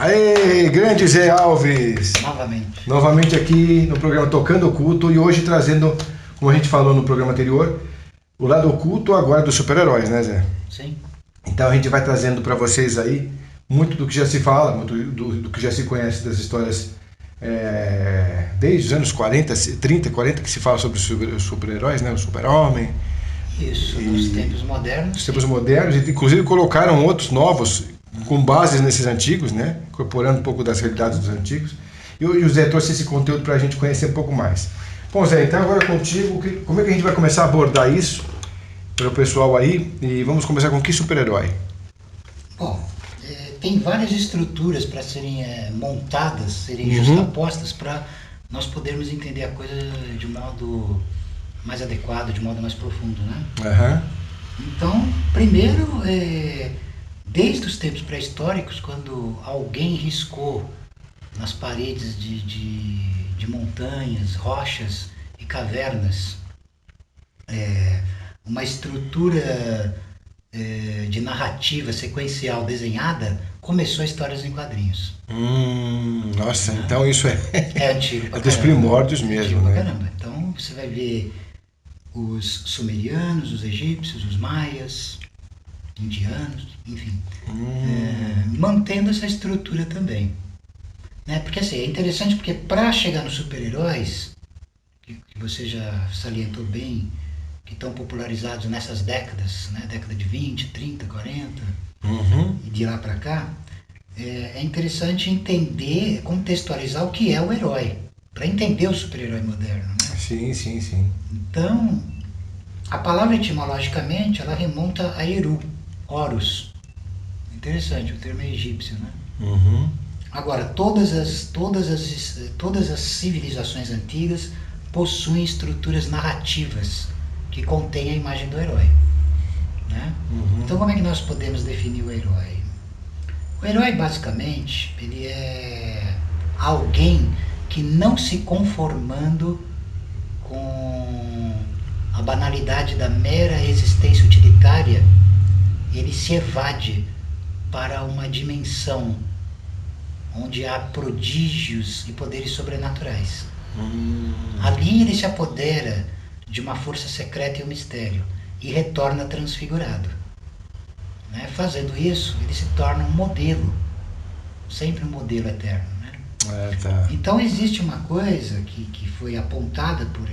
Aê, grande Zé Alves! Novamente. Novamente aqui no programa Tocando Oculto e hoje trazendo, como a gente falou no programa anterior, o lado oculto agora dos super-heróis, né, Zé? Sim. Então a gente vai trazendo para vocês aí muito do que já se fala, muito do que já se conhece das histórias desde os anos 40, 30, 40 que se fala sobre os super-heróis, né? O super-homem. Isso, nos tempos modernos. Nos tempos modernos, e inclusive colocaram outros novos com bases nesses antigos, né? Incorporando um pouco das realidades dos antigos. E o Zé trouxe esse conteúdo para a gente conhecer um pouco mais. Bom, Zé, então agora contigo, como é que a gente vai começar a abordar isso para o pessoal aí? E vamos começar com que super-herói? Bom, tem várias estruturas para serem montadas, serem justapostas para nós podermos entender a coisa de modo mais adequado, de modo mais profundo, né? Então, primeiro, desde os tempos pré-históricos, quando alguém riscou nas paredes de montanhas, rochas e cavernas uma estrutura de narrativa sequencial desenhada, começou histórias em quadrinhos. Nossa, então isso é antigo pra é dos caramba. primórdios mesmo, Pra né? caramba. Então você vai ver os sumerianos, os egípcios, os maias, indianos, enfim, mantendo essa estrutura também. Né? Porque assim, é interessante porque para chegar nos super-heróis, que você já salientou bem, que estão popularizados nessas décadas, né? Década de 20, 30, 40, e de lá para cá, é interessante entender, contextualizar o que é o herói, para entender o super-herói moderno. Né? Sim, sim, sim. Então, a palavra etimologicamente, ela remonta a Eru, Horus. Interessante, o termo é egípcio, né? Agora, todas as civilizações antigas possuem estruturas narrativas que contêm a imagem do herói. Né? Então, como é que nós podemos definir o herói? O herói, basicamente, ele é alguém que, não se conformando com a banalidade da mera existência utilitária, ele se evade para uma dimensão onde há prodígios e poderes sobrenaturais. Ali ele se apodera de uma força secreta e um mistério e retorna transfigurado. Né? Fazendo isso, ele se torna um modelo, sempre um modelo eterno. Né? Tá. Então existe uma coisa que foi apontada por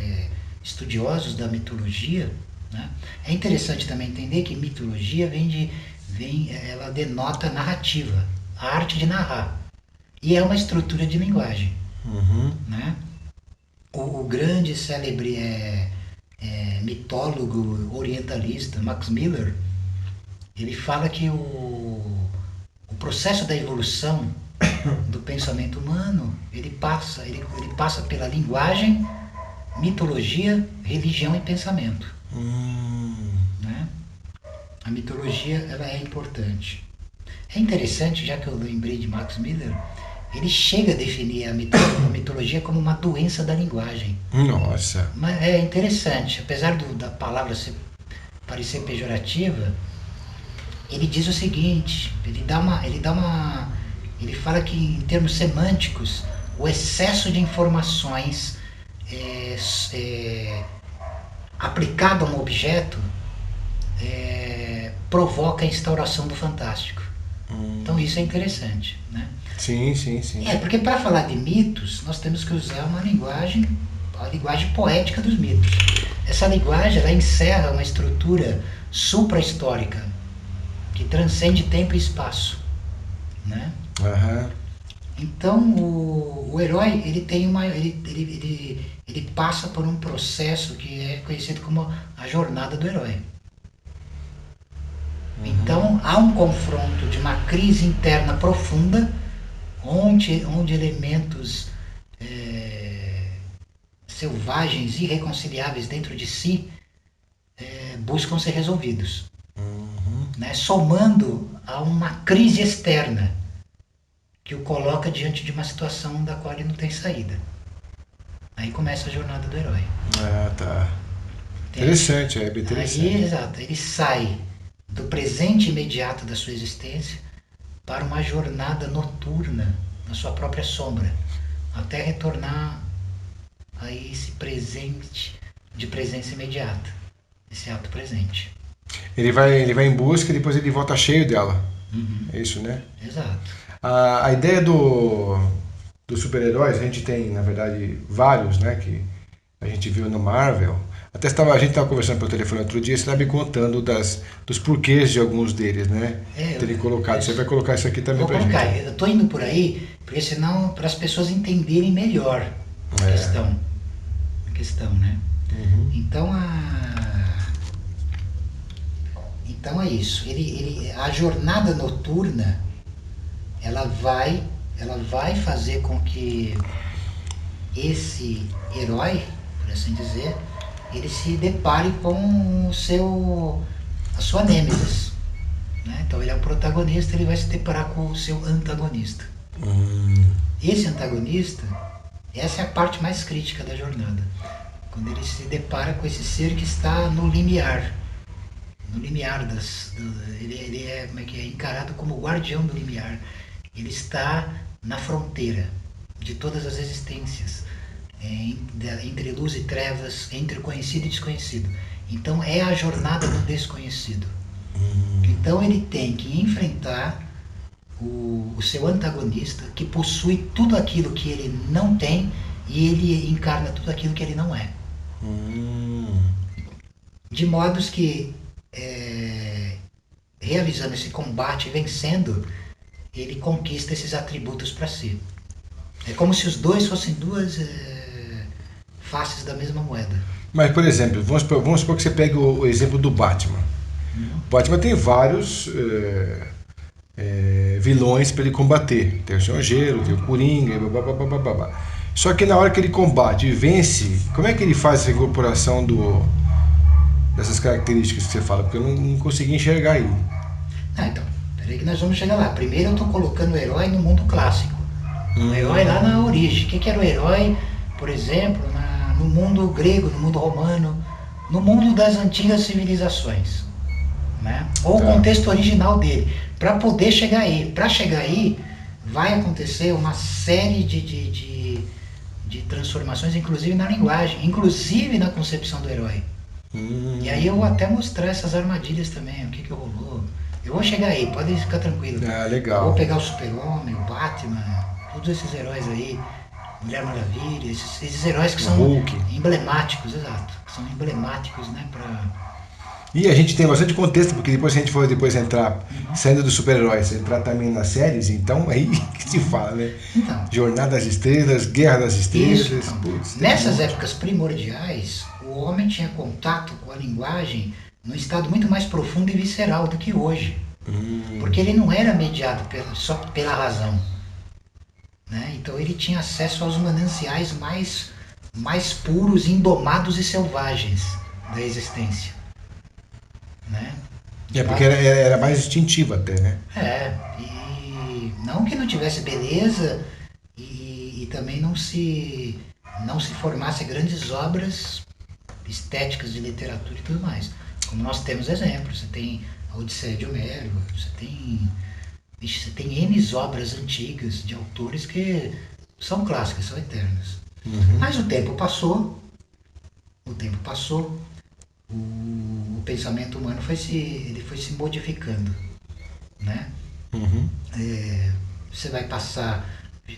estudiosos da mitologia. Né? É interessante também entender que mitologia ela denota narrativa, a arte de narrar. E é uma estrutura de linguagem. Né? O grande célebre mitólogo orientalista Max Miller, ele fala que o processo da evolução do pensamento humano, ele passa pela linguagem, mitologia, religião e pensamento. Né? A mitologia, ela é importante. É interessante, já que eu lembrei de Max Miller, ele chega a definir a mitologia como uma doença da linguagem. Nossa. Mas é interessante, apesar da palavra parecer pejorativa, ele diz o seguinte, ele fala que em termos semânticos, o excesso de informações aplicado a um objeto provoca a instauração do fantástico. Então isso é interessante, né? Sim, sim, sim. Porque para falar de mitos, nós temos que usar a linguagem poética dos mitos. Essa linguagem, ela encerra uma estrutura supra-histórica, que transcende tempo e espaço. Né? Então, o herói, ele passa por um processo que é conhecido como a jornada do herói. Então, há um confronto de uma crise interna profunda, onde elementos selvagens, irreconciliáveis dentro de si, buscam ser resolvidos. Né? Somando a uma crise externa, que o coloca diante de uma situação da qual ele não tem saída. Aí começa a jornada do herói. Tá. Interessante, é bem interessante. Aí, exato, ele sai do presente imediato da sua existência para uma jornada noturna na sua própria sombra, até retornar a esse presente de presença imediata, esse ato presente. Ele vai em busca e depois ele volta cheio dela. Uhum. É isso, né? Exato. A ideia dos super-heróis, a gente tem, na verdade, vários, né? Que a gente viu no Marvel. A gente estava conversando pelo telefone outro dia, você estava me contando dos porquês de alguns deles, né? Terem colocado. Você vai colocar isso aqui também pra colocar. gente. Eu estou indo por aí, porque senão, para as pessoas entenderem melhor a questão, né? Uhum. Então é isso. A jornada noturna, ela vai fazer com que esse herói, por assim dizer, ele se depare com a sua nêmesis, né? Então ele é o protagonista, ele vai se deparar com o seu antagonista. Esse antagonista, essa é a parte mais crítica da jornada, quando ele se depara com esse ser que está no limiar ele é, encarado como o guardião do limiar. Ele está na fronteira de todas as existências, entre luz e trevas, entre o conhecido e desconhecido. Então é a jornada do desconhecido. Então ele tem que enfrentar o seu antagonista, que possui tudo aquilo que ele não tem, e ele encarna tudo aquilo que ele não é. De modos que, realizando esse combate e vencendo, ele conquista esses atributos para si. É como se os dois fossem duas faces da mesma moeda. Mas, por exemplo, vamos supor que você pegue o exemplo do Batman. O Batman tem vários vilões para ele combater. Tem o Senhor Gelo, tem o Coringa, blá. Só que na hora que ele combate e vence, como é que ele faz essa incorporação dessas características que você fala? Porque eu não consegui enxergar aí. Então, peraí que nós vamos chegar lá. Primeiro eu estou colocando o herói no mundo clássico. O herói lá na origem. O que era o herói, por exemplo, no mundo grego, no mundo romano, no mundo das antigas civilizações, né? Ou o contexto original dele. Para poder chegar aí. Para chegar aí, vai acontecer uma série de transformações, inclusive na linguagem, inclusive na concepção do herói. E aí eu vou até mostrar essas armadilhas também, o que rolou. Eu vou chegar aí, pode ficar tranquilo. Legal. Eu vou pegar o Super-Homem, o Batman, todos esses heróis aí, Mulher Maravilha, esses heróis que são Hulk. emblemáticos, exato. Que são emblemáticos, né, E a gente tem bastante contexto, porque depois, se a gente for entrar, saindo dos super-heróis, entrar também nas séries, então aí que se fala, né? Então, Jornada das Estrelas, Guerra das Estrelas. Isso, então. Nessas épocas primordiais, o homem tinha contato com a linguagem num estado muito mais profundo e visceral do que hoje. Porque ele não era mediado só pela razão, né? Então ele tinha acesso aos mananciais mais puros, indomados e selvagens da existência, né? Porque era mais instintivo até, né? E não que não tivesse beleza e também não se formasse grandes obras estéticas de literatura e tudo mais. Como nós temos exemplos, você tem a Odisseia de Homero, você tem N obras antigas de autores que são clássicas, são eternas. Mas o tempo passou, o pensamento humano foi se modificando, né? Você vai passar...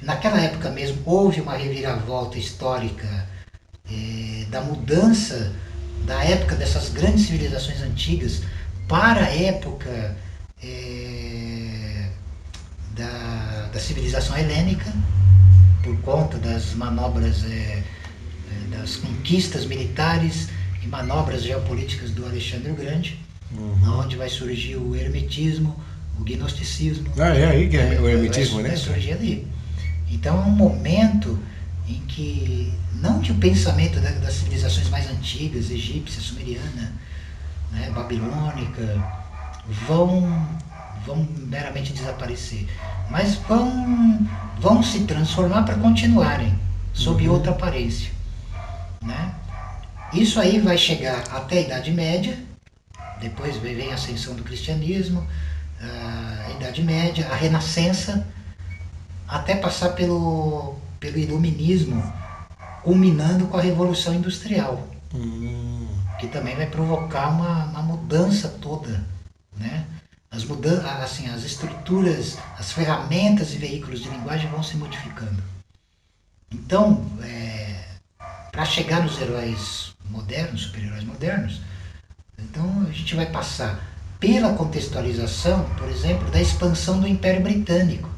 Naquela época mesmo, houve uma reviravolta histórica da mudança da época dessas grandes civilizações antigas para a época da civilização helênica, por conta das manobras, das conquistas militares e manobras geopolíticas do Alexandre o Grande, onde vai surgir o hermetismo, o gnosticismo. É aí que é o hermetismo, né? Vai surgir ali. Então é um momento em que, não que o pensamento das civilizações mais antigas, egípcia, sumeriana, né, babilônica, vão meramente desaparecer, mas vão se transformar para continuarem sob outra aparência, né? Isso aí vai chegar até a Idade Média, depois vem a ascensão do cristianismo, a Idade Média, a Renascença, até passar pelo Iluminismo, culminando com a Revolução Industrial, que também vai provocar uma mudança toda, né? As estruturas, as ferramentas e veículos de linguagem vão se modificando. Então, para chegar nos heróis modernos, super-heróis modernos, então a gente vai passar pela contextualização, por exemplo, da expansão do Império Britânico.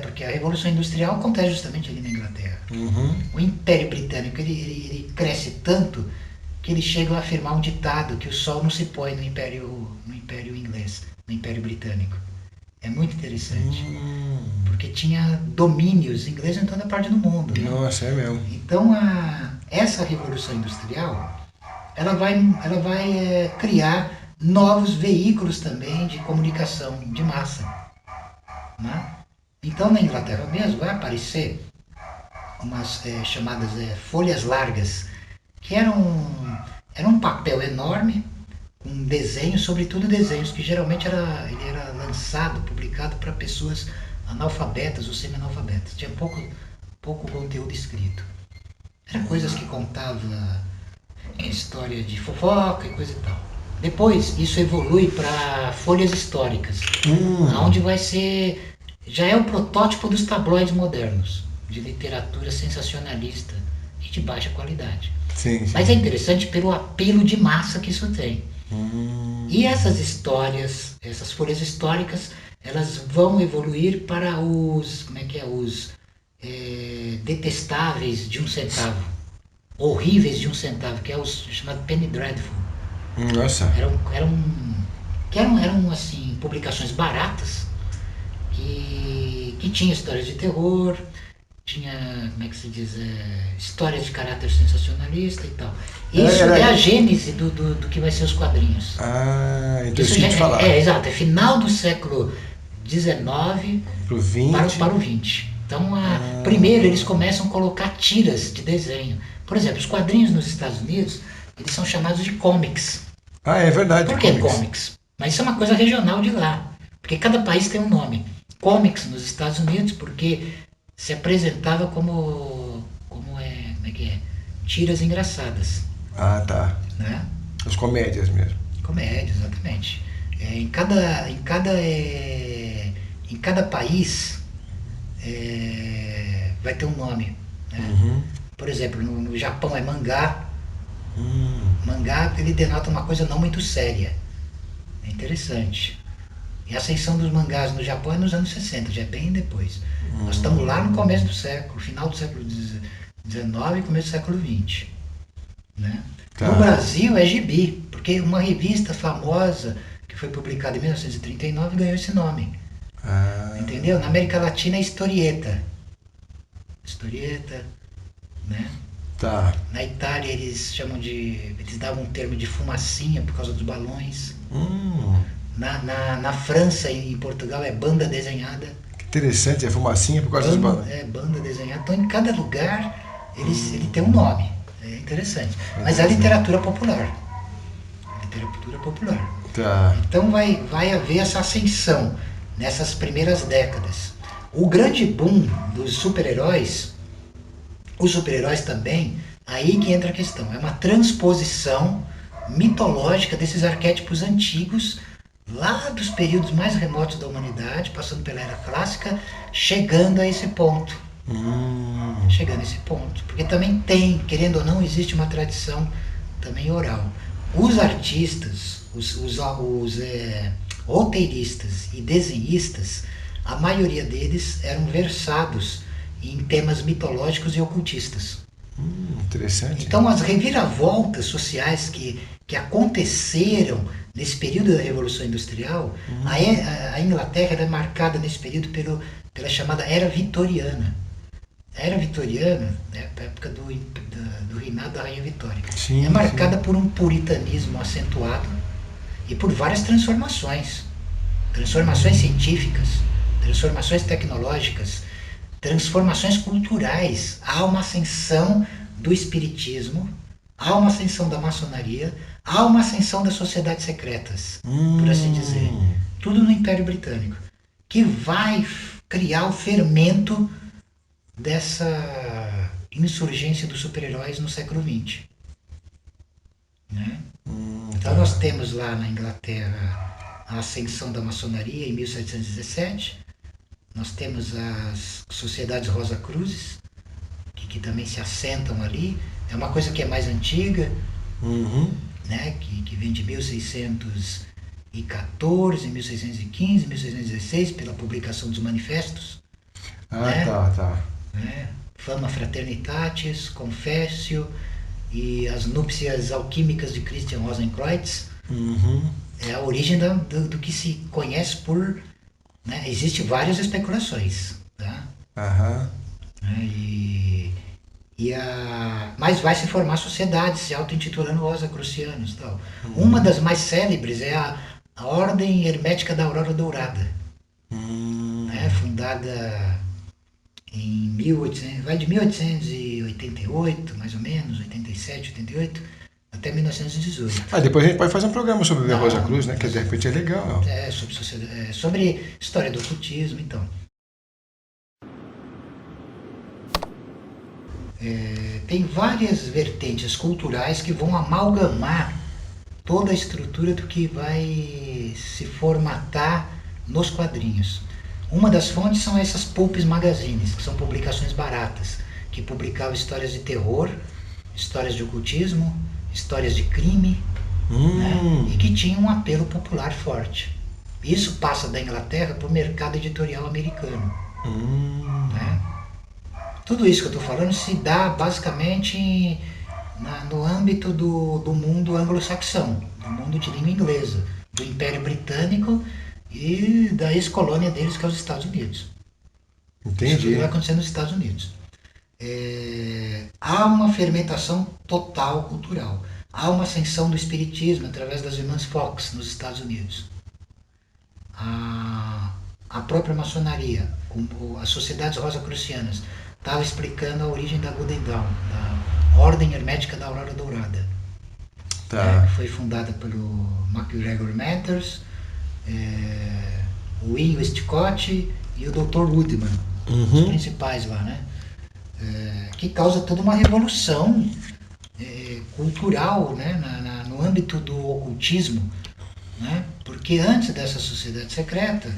Porque a Revolução Industrial acontece justamente ali na Inglaterra. O Império Britânico ele cresce tanto que eles chegam a afirmar um ditado que o sol não se põe no Império Inglês, no Império Britânico. É muito interessante, porque tinha domínios ingleses em toda parte do mundo. Né? Nossa, é mesmo. Então essa Revolução Industrial ela vai criar novos veículos também de comunicação de massa. Né? Então, na Inglaterra mesmo, vai aparecer umas chamadas folhas largas, que eram um papel enorme, com desenhos, sobretudo desenhos, que geralmente ele era lançado, publicado para pessoas analfabetas ou semi-analfabetas. Tinha pouco conteúdo escrito. Eram coisas que contavam história de fofoca e coisa e tal. Depois, isso evolui para folhas históricas, onde vai ser... Já é o protótipo dos tabloides modernos, de literatura sensacionalista e de baixa qualidade. Sim. Mas é interessante pelo apelo de massa que isso tem. E essas histórias, essas folhas históricas, elas vão evoluir para os detestáveis de 1 centavo, horríveis de 1 centavo, que é os chamado Penny Dreadful. Nossa. Eram assim, publicações baratas, que tinha histórias de terror, tinha, histórias de caráter sensacionalista e tal. Isso é a gênese do que vai ser os quadrinhos. Então isso já falar. Exato, é final do século XIX para o XX. Então, primeiro eles começam a colocar tiras de desenho. Por exemplo, os quadrinhos nos Estados Unidos, eles são chamados de comics. É verdade. Por que comics? Mas isso é uma coisa regional de lá, porque cada país tem um nome. Comics nos Estados Unidos, porque se apresentava como tiras engraçadas. Tá. Né? As comédias mesmo. Comédias, exatamente. Em cada país vai ter um nome. Né? Por exemplo, no Japão é mangá. Mangá, ele denota uma coisa não muito séria. É interessante. E a ascensão dos mangás no Japão é nos anos 60, já é bem depois. Nós estamos lá no começo do século, final do século XIX e começo do século XX. Né? Tá. No Brasil é gibi, porque uma revista famosa que foi publicada em 1939 ganhou esse nome. Entendeu? Na América Latina é historieta. Historieta, né? Tá. Na Itália eles davam um termo de fumacinha por causa dos balões. Na França e em Portugal é banda desenhada. Que interessante, é fumacinha por causa dos balões. Banda desenhada. Então em cada lugar ele tem um nome. É interessante. Mas é a literatura popular. Literatura popular. Tá. Então vai haver essa ascensão nessas primeiras décadas. O grande boom dos super-heróis, os super-heróis também, aí que entra a questão. É uma transposição mitológica desses arquétipos antigos, lá dos períodos mais remotos da humanidade, passando pela Era Clássica, chegando a esse ponto. Chegando a esse ponto. Porque também tem, querendo ou não, existe uma tradição também oral. Os artistas, os roteiristas e desenhistas, a maioria deles eram versados em temas mitológicos e ocultistas. Interessante. Então as reviravoltas sociais que aconteceram nesse período da Revolução Industrial, a Inglaterra é marcada nesse período pela chamada Era Vitoriana. A Era Vitoriana, a época do reinado da Rainha Vitória, é marcada por um puritanismo acentuado e por várias transformações. Transformações científicas, transformações tecnológicas, transformações culturais. Há uma ascensão do espiritismo, há uma ascensão da maçonaria, há uma ascensão das sociedades secretas, por assim dizer. Tudo no Império Britânico, que vai criar o fermento dessa insurgência dos super-heróis no século XX. Né? Então nós temos lá na Inglaterra a ascensão da maçonaria em 1717, nós temos as sociedades Rosa-Cruzes, que também se assentam ali, é uma coisa que é mais antiga, né? que vem de 1614, 1615, 1616, pela publicação dos manifestos. Né? Tá. Né? Fama Fraternitatis, Confessio e as núpcias alquímicas de Christian Rosenkreuz. É a origem do que se conhece por... Né? Existem várias especulações. Tá? Mas vai se formar sociedades se auto-intitulando Rosacrucianos. Tal. Uma das mais célebres é a Ordem Hermética da Aurora Dourada. Né? Fundada em 1800, vai de 1888, mais ou menos, 87, 88, até 1918. Depois a gente pode fazer um programa sobre a Rosa Cruz, né? Que de repente é legal. Sobre história do ocultismo, então. Tem várias vertentes culturais que vão amalgamar toda a estrutura do que vai se formatar nos quadrinhos. Uma das fontes são essas pulps magazines, que são publicações baratas, que publicavam histórias de terror, histórias de ocultismo, histórias de crime, né? E que tinham um apelo popular forte. Isso passa da Inglaterra para o mercado editorial americano. Né? Tudo isso que eu estou falando se dá basicamente no âmbito do mundo anglo-saxão, do mundo de língua inglesa, do Império Britânico e da ex-colônia deles, que é os Estados Unidos. Entendi. Isso tudo vai acontecer nos Estados Unidos. Há uma fermentação total cultural. Há uma ascensão do espiritismo através das irmãs Fox nos Estados Unidos. A própria maçonaria, as sociedades rosacrucianas, estava explicando a origem da Golden Dawn, da Ordem Hermética da Aurora Dourada. Que foi fundada pelo MacGregor Matters, o Ian Westcott e o Dr. Woodman, os principais lá, né? Que causa toda uma revolução cultural, né? No âmbito do ocultismo, né? Porque antes dessa sociedade secreta,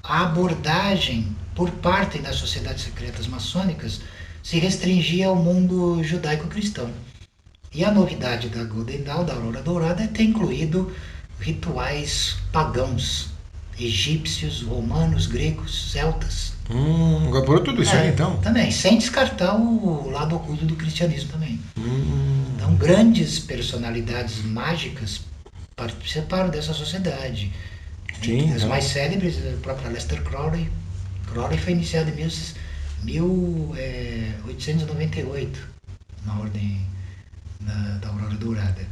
a abordagem por parte das sociedades secretas maçônicas se restringia ao mundo judaico-cristão. E a novidade da Golden Dawn, da Aurora Dourada, é ter incluído rituais pagãos, egípcios, romanos, gregos, celtas. Incorporou tudo isso aí, então? Também, sem descartar o lado oculto do cristianismo também. Então, grandes personalidades mágicas participaram dessa sociedade. Sim, as mais célebres, o próprio Aleister Crowley. Crowley foi iniciado em 1898, na Ordem da Aurora Dourada.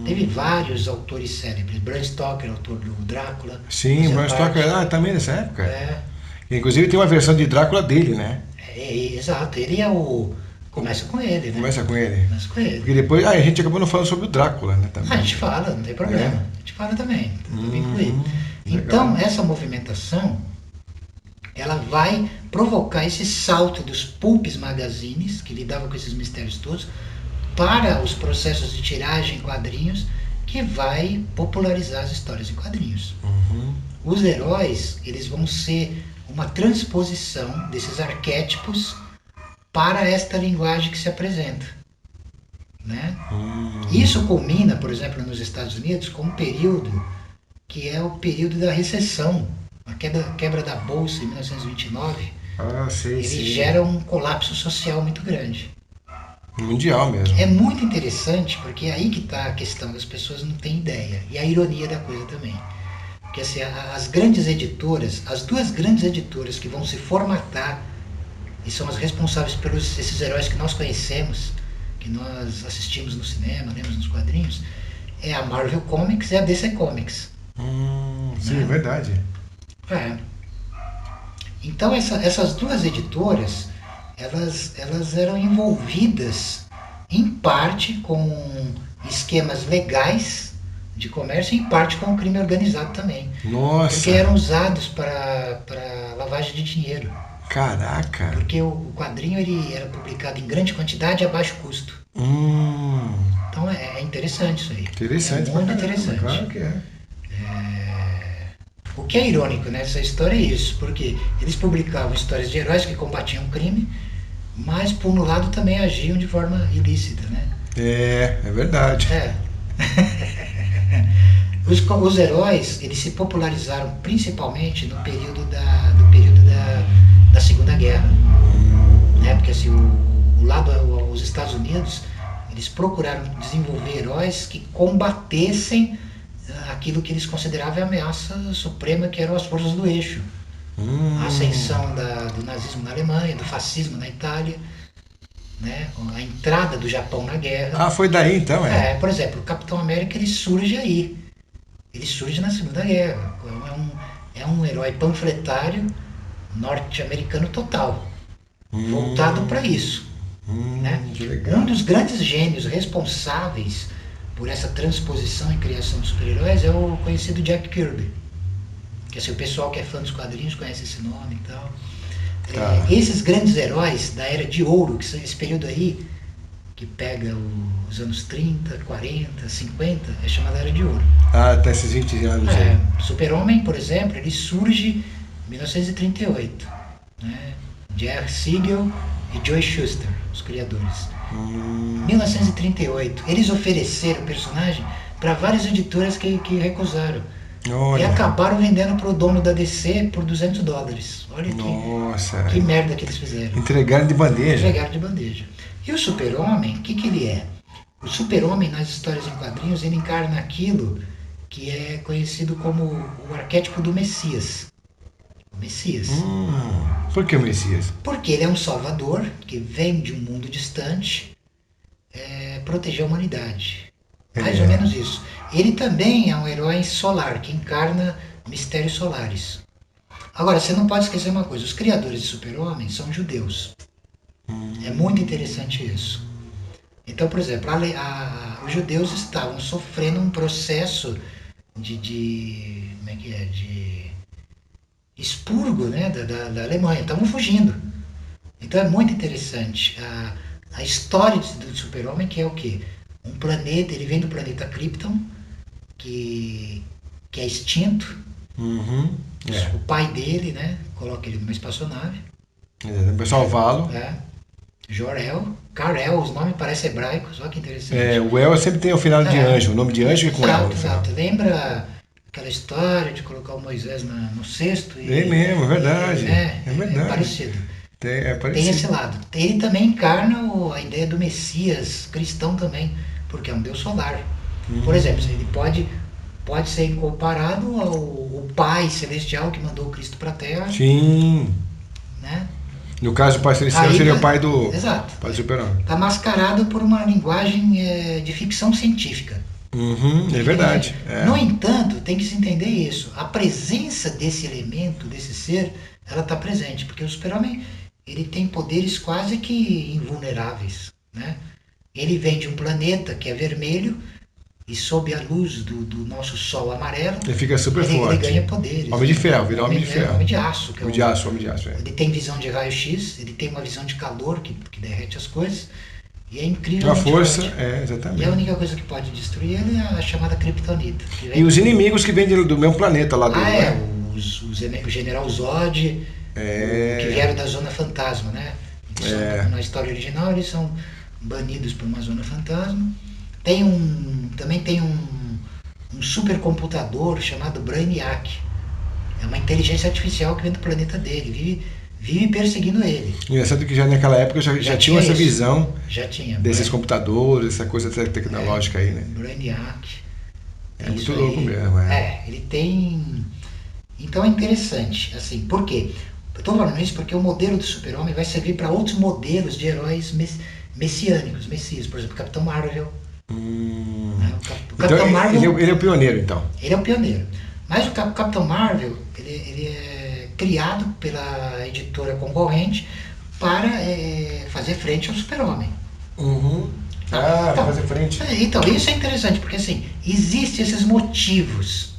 Teve vários autores célebres. Bram Stoker, autor do Drácula. Sim, Bram Stoker também nessa época. Inclusive tem uma versão de Drácula dele, né? Exato, ele é o... Começa com ele, né? Começa com ele. Porque depois a gente acabou não falando sobre o Drácula, né? Também. A gente fala, não tem problema. A gente fala também, tudo incluído. Então, essa movimentação, ela vai provocar esse salto dos pulps magazines, que lidavam com esses mistérios todos, para os processos de tiragem em quadrinhos, que vai popularizar as histórias em quadrinhos. Os heróis, eles vão ser uma transposição desses arquétipos para esta linguagem que se apresenta. Né? Isso culmina, por exemplo, nos Estados Unidos, com um período que é o período da recessão, a quebra da Bolsa em 1929. Ele gera um colapso social muito grande. Mundial mesmo. É muito interessante, porque é aí que está a questão, das pessoas não têm ideia, e a ironia da coisa também. Porque assim, as grandes editoras, as duas grandes editoras que vão se formatar e são as responsáveis pelos esses heróis que nós conhecemos, que nós assistimos no cinema, lemos nos quadrinhos, é a Marvel Comics e a DC Comics. Sim, é verdade. Então essas duas editoras, elas eram envolvidas em parte com esquemas legais de comércio, em parte com o crime organizado também. Nossa. Porque eram usados para lavagem de dinheiro. Caraca. Porque o quadrinho ele era publicado em grande quantidade e a baixo custo. Então é interessante isso aí. Interessante. É muito pra caramba, interessante. Claro que é. O que é irônico nessa história é isso, porque eles publicavam histórias de heróis que combatiam o crime, mas por um lado também agiam de forma ilícita, né? É verdade. Os heróis, eles se popularizaram principalmente no período da Segunda Guerra, né? Porque assim, os Estados Unidos, eles procuraram desenvolver heróis que combatessem aquilo que eles consideravam a ameaça suprema, que eram as forças do eixo. A ascensão do nazismo na Alemanha, do fascismo na Itália, né? A entrada do Japão na guerra. Ah, foi daí então, Por exemplo, o Capitão América ele surge aí. Ele surge na Segunda Guerra. É um herói panfletário norte-americano total, voltado para isso. Né? Que legal. Um dos grandes gênios responsáveis por essa transposição e criação de super-heróis é o conhecido Jack Kirby. Que assim, o pessoal que é fã dos quadrinhos conhece esse nome e tal. Tá. Esses grandes heróis da Era de Ouro, que são esse período aí, que pega os anos 30, 40, 50, é chamada Era de Ouro. Ah, até esses 20 anos aí. Super-Homem, por exemplo, ele surge em 1938. Né? Jerry Siegel e Joe Shuster, os criadores. 1938. Eles ofereceram o personagem para várias editoras que recusaram. Olha. E acabaram vendendo para o dono da DC por $200. Olha que merda que eles fizeram. Entregaram de bandeja. Entregaram de bandeja. E o Super-Homem, o que ele é? O Super-Homem, nas histórias em quadrinhos, ele encarna aquilo que é conhecido como o arquétipo do Messias. O Messias. Por que o Messias? Porque ele é um salvador que vem de um mundo distante proteger a humanidade. Mais ou menos isso. Ele também é um herói solar, que encarna mistérios solares. Agora, você não pode esquecer uma coisa. Os criadores de Super-Homem são judeus. É muito interessante isso. Então, por exemplo, os judeus estavam sofrendo um processo de expurgo, né, da Alemanha. Estavam fugindo. Então é muito interessante a história do Super-Homem, que é o quê? Um planeta, ele vem do planeta Krypton, que é extinto. O pai dele, né, coloca ele numa espaçonave. Vai salvá-lo. Jor-El, Kar-El, os nomes parecem hebraicos, olha que interessante. O El sempre tem o final de anjo, o nome de anjo é com El. Exato. Lembra aquela história de colocar o Moisés no cesto? É mesmo, é verdade. É verdade. É parecido. É parecido. Tem esse lado. Ele também encarna a ideia do Messias cristão também, porque é um Deus solar. Por exemplo, ele pode ser comparado ao Pai Celestial que mandou Cristo para a Terra. Sim. Né? No caso, o Pai Celestial seria o pai do Super-Homem. Está mascarado por uma linguagem de ficção científica. É verdade. No entanto, tem que se entender isso. A presença desse elemento, desse ser, ela está presente, porque o Super-Homem ele tem poderes quase que invulneráveis. Né? Ele vem de um planeta que é vermelho e sob a luz do nosso Sol amarelo, ele fica super forte. Ele ganha poderes. Homem de ferro, vira Homem de Ferro. Homem de aço. Homem de aço. Ele tem visão de raio-x, ele tem uma visão de calor que derrete as coisas. E é incrível. A força, exatamente. E a única coisa que pode destruir ele é a chamada Kryptonita. E os inimigos que vêm do mesmo planeta lá dele, né? O General Zod, que vieram da Zona Fantasma, né? Na história original eles são banidos por uma Zona Fantasma. Também tem um supercomputador chamado Brainiac. É uma inteligência artificial que vem do planeta dele, vive perseguindo ele. Engraçado que já naquela época já tinha essa visão desses computadores, essa coisa tecnológica aí, né? Brainiac. É muito louco mesmo. Ele tem... Então é interessante, assim, por quê? Eu estou falando isso porque o modelo do Super-Homem vai servir para outros modelos de heróis messiânicos, Messias, por exemplo, Capitão Marvel. O Capitão Marvel, ele é o pioneiro, então. Ele é o pioneiro. Mas o Capitão Marvel, ele é criado pela editora concorrente para fazer frente ao Super-Homem. exatamente. Então, isso é interessante, porque assim, existem esses motivos,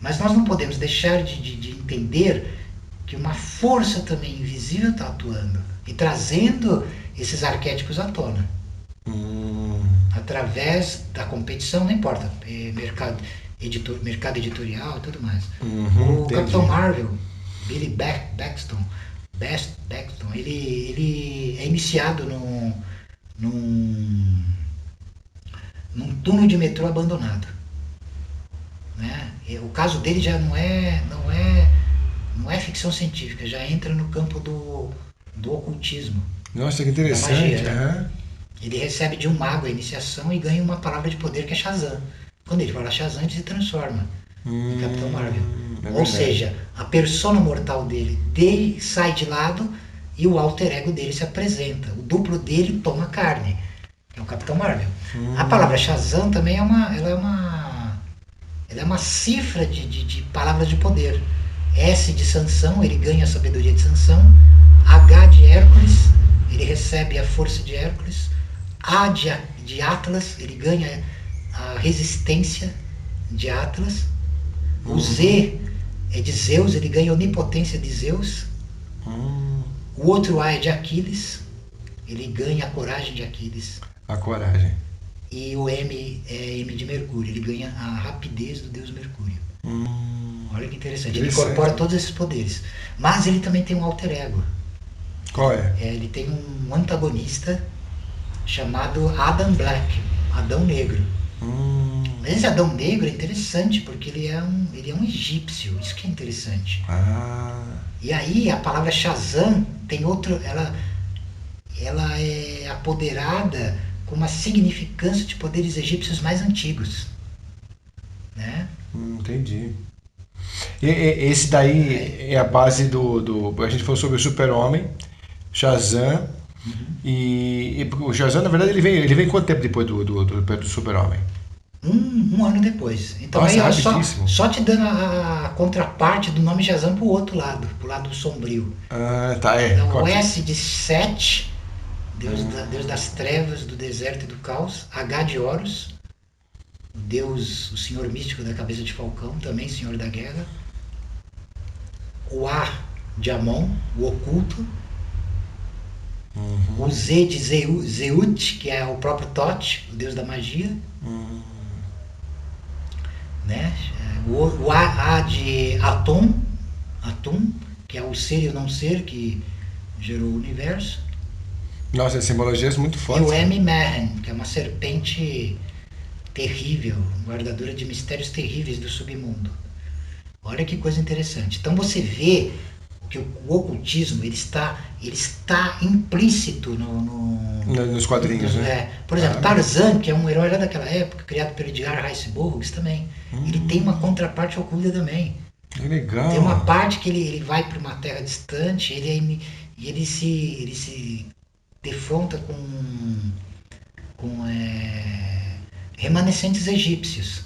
mas nós não podemos deixar de entender que uma força também invisível está atuando e trazendo esses arquétipos à tona. Através da competição, não importa, mercado editorial e tudo mais. O Entendi. Capitão Marvel, Billy Baxton, ele é iniciado num túnel de metrô abandonado. Né? O caso dele já não é ficção científica, já entra no campo do ocultismo. Nossa, que interessante. Da magia, Ele recebe de um mago a iniciação e ganha uma palavra de poder que é Shazam. Quando ele fala Shazam, ele se transforma em Capitão Marvel. Ou seja, a persona mortal dele sai de lado e o alter ego dele se apresenta. O duplo dele toma carne, que é o Capitão Marvel. A palavra Shazam também é uma cifra de palavras de poder. S de Sansão, ele ganha a sabedoria de Sansão. H de Hércules, ele recebe a força de Hércules. A de Atlas, ele ganha a resistência de Atlas. O Z é de Zeus, ele ganha a onipotência de Zeus. O outro A é de Aquiles, ele ganha a coragem de Aquiles. A coragem. E o M é M de Mercúrio, ele ganha a rapidez do deus Mercúrio. Olha que interessante, ele incorpora todos esses poderes. Mas ele também tem um alter ego. Qual é? Ele tem um antagonista chamado Adam Black, Adão Negro. Esse Adão Negro é interessante porque ele é um egípcio, isso que é interessante. E aí a palavra Shazam tem outro, ela é apoderada com uma significância de poderes egípcios mais antigos. Né? Entendi. Esse daí é a base do. A gente falou sobre o Super-Homem, Shazam. E o Shazam, na verdade, ele vem quanto tempo depois do Super-Homem? Um ano depois. Então nossa, aí só te dando a contraparte do nome Shazam pro outro lado, pro lado sombrio. Tá, Então, o S de Set, Deus das trevas, do deserto e do caos. H de Horus, o senhor místico da cabeça de falcão, também senhor da guerra. O A de Amon, o oculto. O Z de Zeut, que é o próprio Thoth, o deus da magia. Né? O A de Atum, que é o ser e o não ser que gerou o universo. Nossa, a simbologia é muito forte. E o M Mehen, que é uma serpente terrível, guardadora de mistérios terríveis do submundo. Olha que coisa interessante. Então você vê que o ocultismo ele está implícito nos quadrinhos, né? Por exemplo, Tarzan, que é um herói lá daquela época, criado pelo Edgar Rice Burroughs também, ele tem uma contraparte oculta também. Que legal. Tem uma parte que ele vai para uma terra distante, ele se defronta com remanescentes egípcios.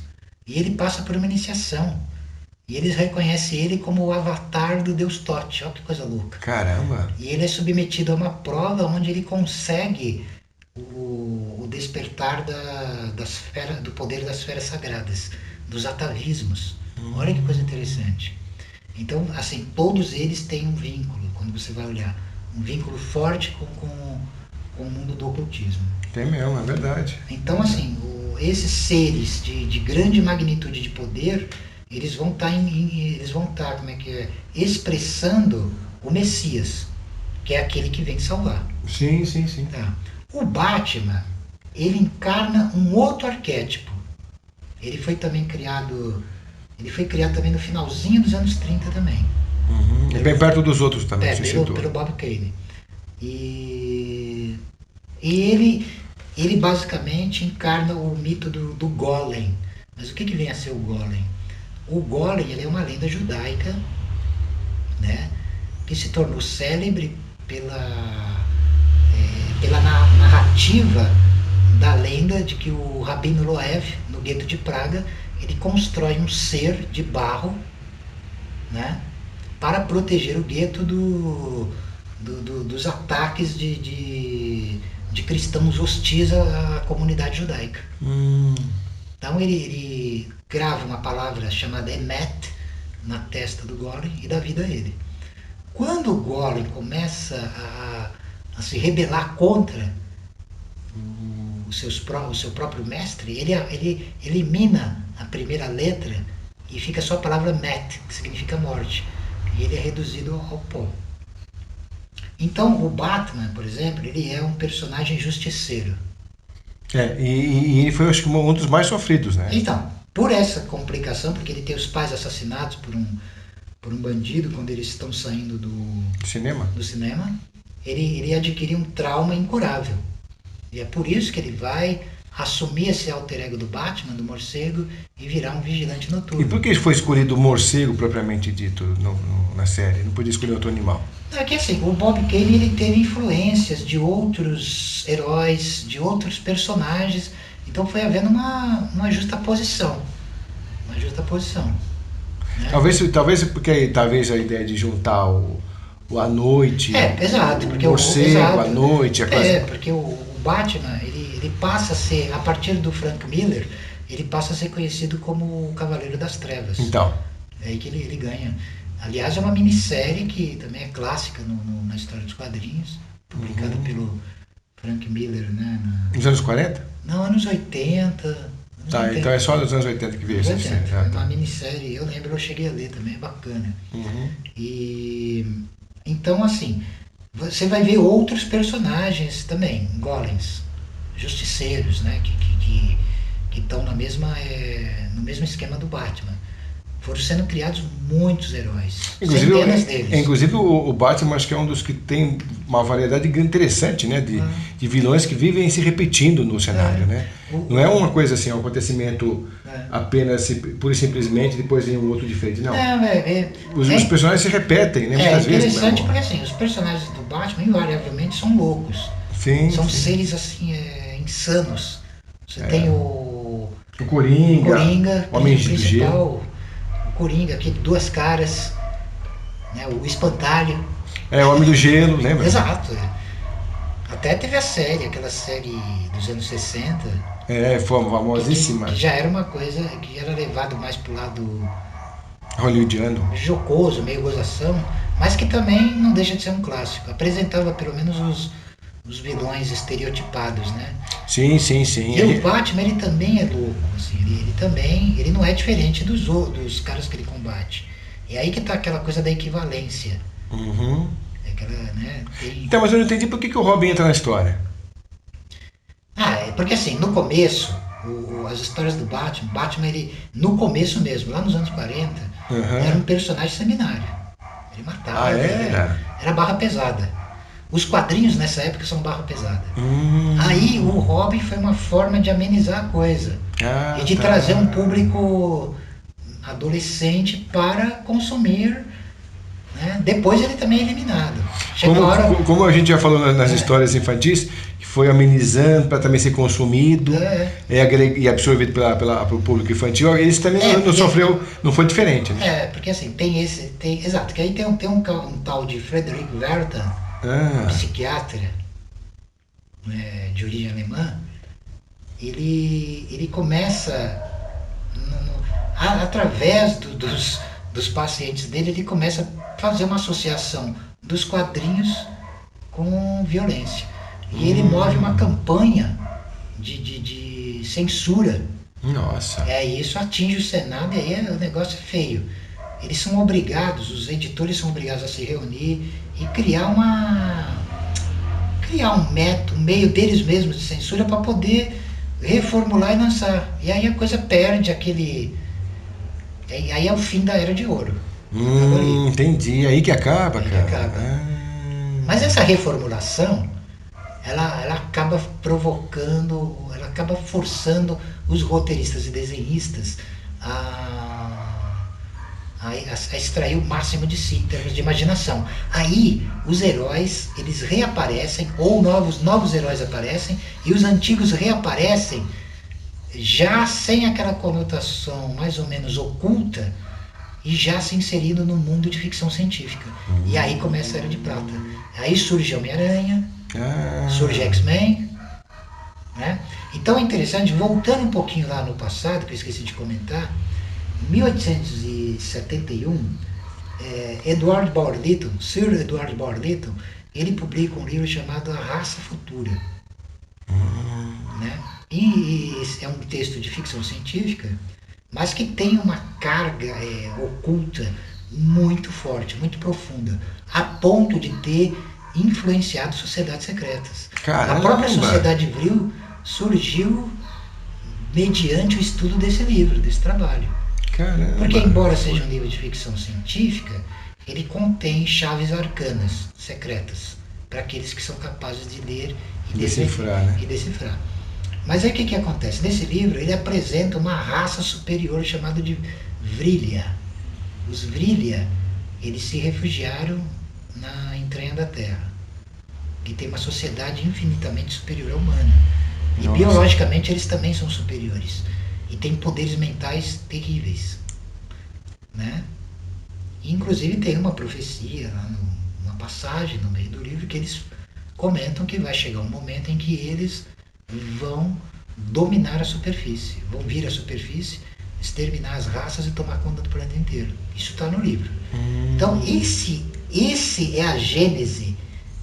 E ele passa por uma iniciação. E eles reconhecem ele como o avatar do deus Thoth. Olha que coisa louca. Caramba! E ele é submetido a uma prova onde ele consegue o despertar do poder das esferas sagradas, dos atavismos. Olha que coisa interessante. Então, assim, todos eles têm um vínculo, quando você vai olhar. Um vínculo forte com o mundo do ocultismo. Tem mesmo, é verdade. Então, assim, esses seres de grande magnitude de poder, eles vão estar, expressando o Messias, que é aquele que vem salvar. Sim. Tá. O Batman, ele encarna um outro arquétipo. Ele foi criado também no finalzinho dos anos 30 também. É bem perto dos outros também, pelo Bob Kane. E ele basicamente encarna o mito do Golem. Mas o que vem a ser o Golem? O Golem ele é uma lenda judaica, né, que se tornou célebre pela narrativa da lenda de que o Rabino Loev, no gueto de Praga, ele constrói um ser de barro, né, para proteger o gueto dos ataques de de cristãos hostis à comunidade judaica. Então ele grava uma palavra chamada Emet na testa do Golem e dá vida a ele. Quando o Golem começa a se rebelar contra o seu próprio mestre, ele elimina a primeira letra e fica só a palavra Met, que significa morte. E ele é reduzido ao pó. Então o Batman, por exemplo, ele é um personagem justiceiro. E ele foi, acho que, um dos mais sofridos, né? Então, por essa complicação, porque ele tem os pais assassinados por um bandido quando eles estão saindo do cinema, ele adquire um trauma incurável. E é por isso que ele vai assumir esse alter ego do Batman, do morcego, e virar um vigilante noturno. E por que foi escolhido o morcego propriamente dito na série? Não podia escolher outro animal? É que assim, o Bob Kane ele teve influências de outros heróis, de outros personagens, então foi havendo uma justaposição. Uma justaposição. Né? Talvez porque talvez a ideia de juntar a noite, exato, porque o morcego, a noite, a coisa... porque o Batman, ele passa a ser, a partir do Frank Miller, ele passa a ser conhecido como o Cavaleiro das Trevas. Então. É aí que ele ganha. Aliás, é uma minissérie que também é clássica na história dos quadrinhos, publicada pelo Frank Miller, né? Nos anos 40? Não, anos 80. Então é só nos anos 80 que veio essa série. É uma minissérie, eu lembro, eu cheguei a ler também, é bacana. E então, assim, você vai ver outros personagens também, golems, justiceiros, né? Que estão no mesmo esquema do Batman. Foram sendo criados muitos heróis, centenas deles. Inclusive o Batman acho que é um dos que tem uma variedade interessante, né, de vilões que vivem se repetindo no cenário, né? Não é uma coisa assim, um acontecimento apenas pura e simplesmente depois vem um outro diferente, não. Os personagens se repetem, né, muitas vezes. É interessante porque assim, os personagens do Batman invariavelmente são loucos. São seres assim, insanos. Você tem o Coringa, o Homem de Gelo. Coringa, aqui, duas caras, né, o Espantalho. O Homem do Gelo, lembra? Exato. Até teve aquela série dos anos 60. Foi famosíssima. Que já era uma coisa que era levado mais pro lado hollywoodiano, jocoso, meio gozação, mas que também não deixa de ser um clássico. Apresentava pelo menos os vilões estereotipados, né? Sim. E o Batman, ele também é louco, assim, ele não é diferente dos caras que ele combate. E aí que tá aquela coisa da equivalência. Então, mas eu não entendi por que o Robin entra na história. Porque assim, no começo, as histórias do Batman, ele, no começo mesmo, lá nos anos 40, era um personagem seminário. Ele matava, era barra pesada. Os quadrinhos nessa época são barra pesada. Aí o Robin foi uma forma de amenizar a coisa. E de trazer um público adolescente para consumir. Né? Depois ele também é eliminado. Como a gente já falou nas histórias infantis, que foi amenizando para também ser consumido e absorvido pelo público infantil, eles também não foi diferente. Né? Porque assim, exato, que aí tem um tal de Frederick Wertham, psiquiatra de origem alemã. Ele começa através dos pacientes dele, ele começa a fazer uma associação dos quadrinhos com violência, e ele move uma campanha de censura. Nossa. Isso atinge o Senado e aí o negócio é feio. Eles são obrigados, os editores são obrigados a se reunir e criar um método, um meio deles mesmos de censura para poder reformular e lançar. E aí a coisa perde aquele... Aí é o fim da Era de Ouro. Entendi. Aí que acaba, cara. Mas essa reformulação, ela acaba provocando, ela acaba forçando os roteiristas e desenhistas a extrair o máximo de si em termos de imaginação. Aí os heróis, eles reaparecem, ou novos heróis aparecem, e os antigos reaparecem já sem aquela conotação mais ou menos oculta e já se inserindo no mundo de ficção científica. E aí começa a Era de Prata. Aí surge Homem-Aranha, surge X-Men, Né? Então é interessante, voltando um pouquinho lá no passado, que eu esqueci de comentar, em 1871, Edward Bauer Lytton, Sir Edward Bauer Lytton, ele publica um livro chamado A Raça Futura. Né? E é um texto de ficção científica, mas que tem uma carga oculta muito forte, muito profunda, a ponto de ter influenciado sociedades secretas. Caramba. A própria sociedade Vril surgiu mediante o estudo desse livro, desse trabalho. Caramba. Porque, embora seja um livro de ficção científica, ele contém chaves arcanas, secretas, para aqueles que são capazes de ler e decifrar, né? e decifrar. Mas aí o que acontece? Nesse livro ele apresenta uma raça superior chamada de Vrilya. Os Vrilya, eles se refugiaram na entranha da Terra, que tem uma sociedade infinitamente superior à humana. E Nossa. biologicamente eles também são superiores. E têm poderes mentais terríveis. Né? E, inclusive tem uma profecia, uma passagem no meio do livro, que eles comentam que vai chegar um momento em que eles vão dominar a superfície, vão vir à superfície, exterminar as raças e tomar conta do planeta inteiro. Isso está no livro. Então, esse é a gênese.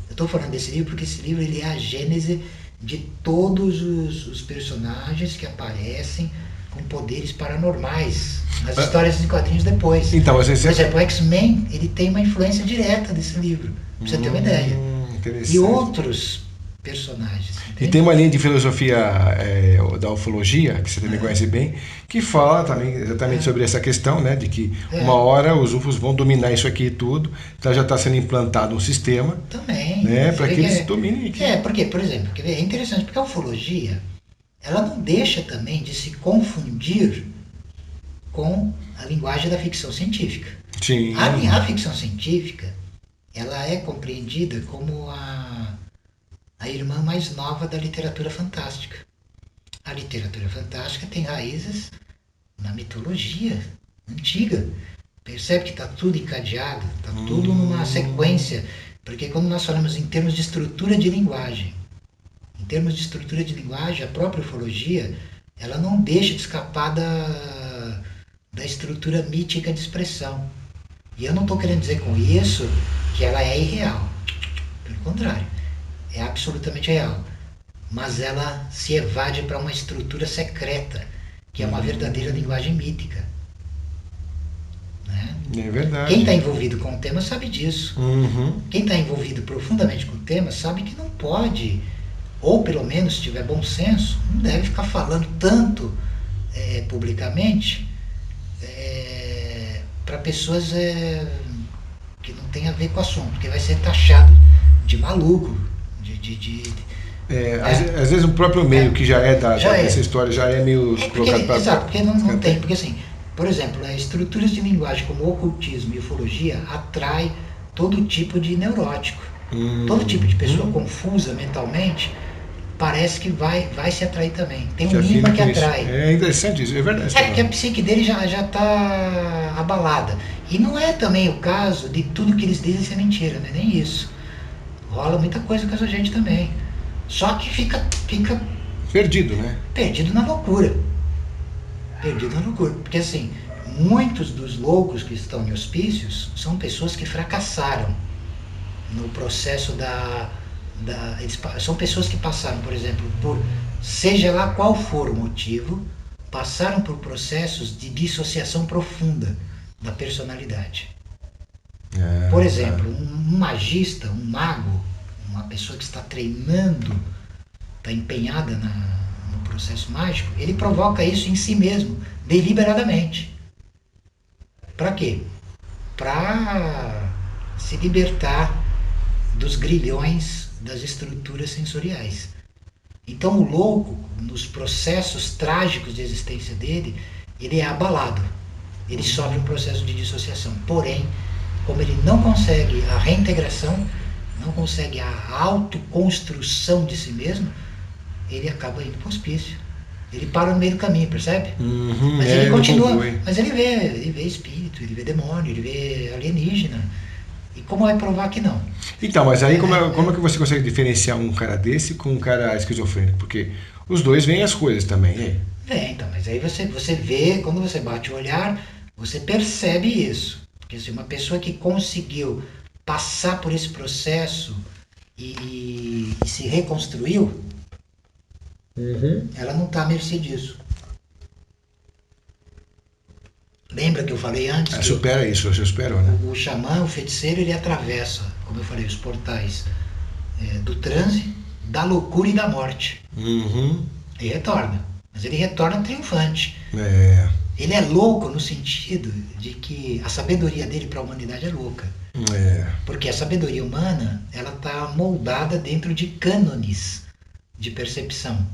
Eu estou falando desse livro porque esse livro ele é a gênese de todos os personagens que aparecem com poderes paranormais nas histórias de quadrinhos depois. Então, por exemplo, o X-Men ele tem uma influência direta desse livro, pra você ter uma ideia. E outros personagens. Entende? E tem uma linha de filosofia da ufologia, que você também conhece bem, que fala também exatamente sobre essa questão, né, de que uma hora os UFOs vão dominar isso aqui tudo, então já está sendo implantado um sistema, também, né, para que eles dominem aqui. Porque, por exemplo, é interessante, porque a ufologia ela não deixa também de se confundir com a linguagem da ficção científica. Sim. A ficção científica ela é compreendida como a irmã mais nova da literatura fantástica. A literatura fantástica tem raízes na mitologia antiga. Percebe que está tudo encadeado, está tudo numa sequência. Porque quando nós falamos em termos de estrutura de linguagem, a própria ufologia, ela não deixa de escapar da estrutura mítica de expressão. E eu não estou querendo dizer com isso que ela é irreal. Pelo contrário, é absolutamente real. Mas ela se evade para uma estrutura secreta, que é uma verdadeira linguagem mítica. Né? É verdade. Quem está envolvido com o tema sabe disso. Quem está envolvido profundamente com o tema sabe que não pode, ou pelo menos se tiver bom senso, não deve ficar falando tanto publicamente para pessoas que não tem a ver com o assunto, porque vai ser taxado de maluco, às vezes o próprio meio que já é dessa história já é meio colocado para... Exato, porque não tem, porque assim, por exemplo, estruturas de linguagem como ocultismo e ufologia atrai todo tipo de neurótico, todo tipo de pessoa confusa mentalmente parece que vai se atrair também. Tem um imã que atrai. É interessante isso, é verdade. Porque a psique dele já está abalada. E não é também o caso de tudo que eles dizem ser mentira, não é nem isso. Rola muita coisa com essa gente também. Só que fica perdido, né? Perdido na loucura. Porque assim, muitos dos loucos que estão em hospícios são pessoas que fracassaram no processo são pessoas que passaram, por exemplo, por, seja lá qual for o motivo, passaram por processos de dissociação profunda da personalidade. Por exemplo, um magista, um mago, uma pessoa que está treinando, está empenhada no processo mágico, ele provoca isso em si mesmo, deliberadamente. Para quê? Para se libertar dos grilhões das estruturas sensoriais. Então o louco, nos processos trágicos de existência dele, ele é abalado. Ele sofre um processo de dissociação. Porém, como ele não consegue a reintegração, não consegue a autoconstrução de si mesmo, ele acaba indo para o hospício. Ele para no meio do caminho, percebe? Mas ele continua. Mas ele vê espírito, ele vê demônio, ele vê alienígena. E como vai provar que não? Então, mas aí como é que você consegue diferenciar um cara desse com um cara esquizofrênico? Porque os dois veem as coisas também, hein? Então, mas aí você vê, quando você bate o olhar, você percebe isso. Porque se uma pessoa que conseguiu passar por esse processo e se reconstruiu, ela não está à mercê disso. Lembra que eu falei antes? Que Supera isso, você superou, né? o xamã, o feiticeiro, ele atravessa, como eu falei, os portais do transe, da loucura e da morte. E retorna. Mas ele retorna triunfante. Ele é louco no sentido de que a sabedoria dele para a humanidade é louca. Porque a sabedoria humana, ela está moldada dentro de cânones de percepção.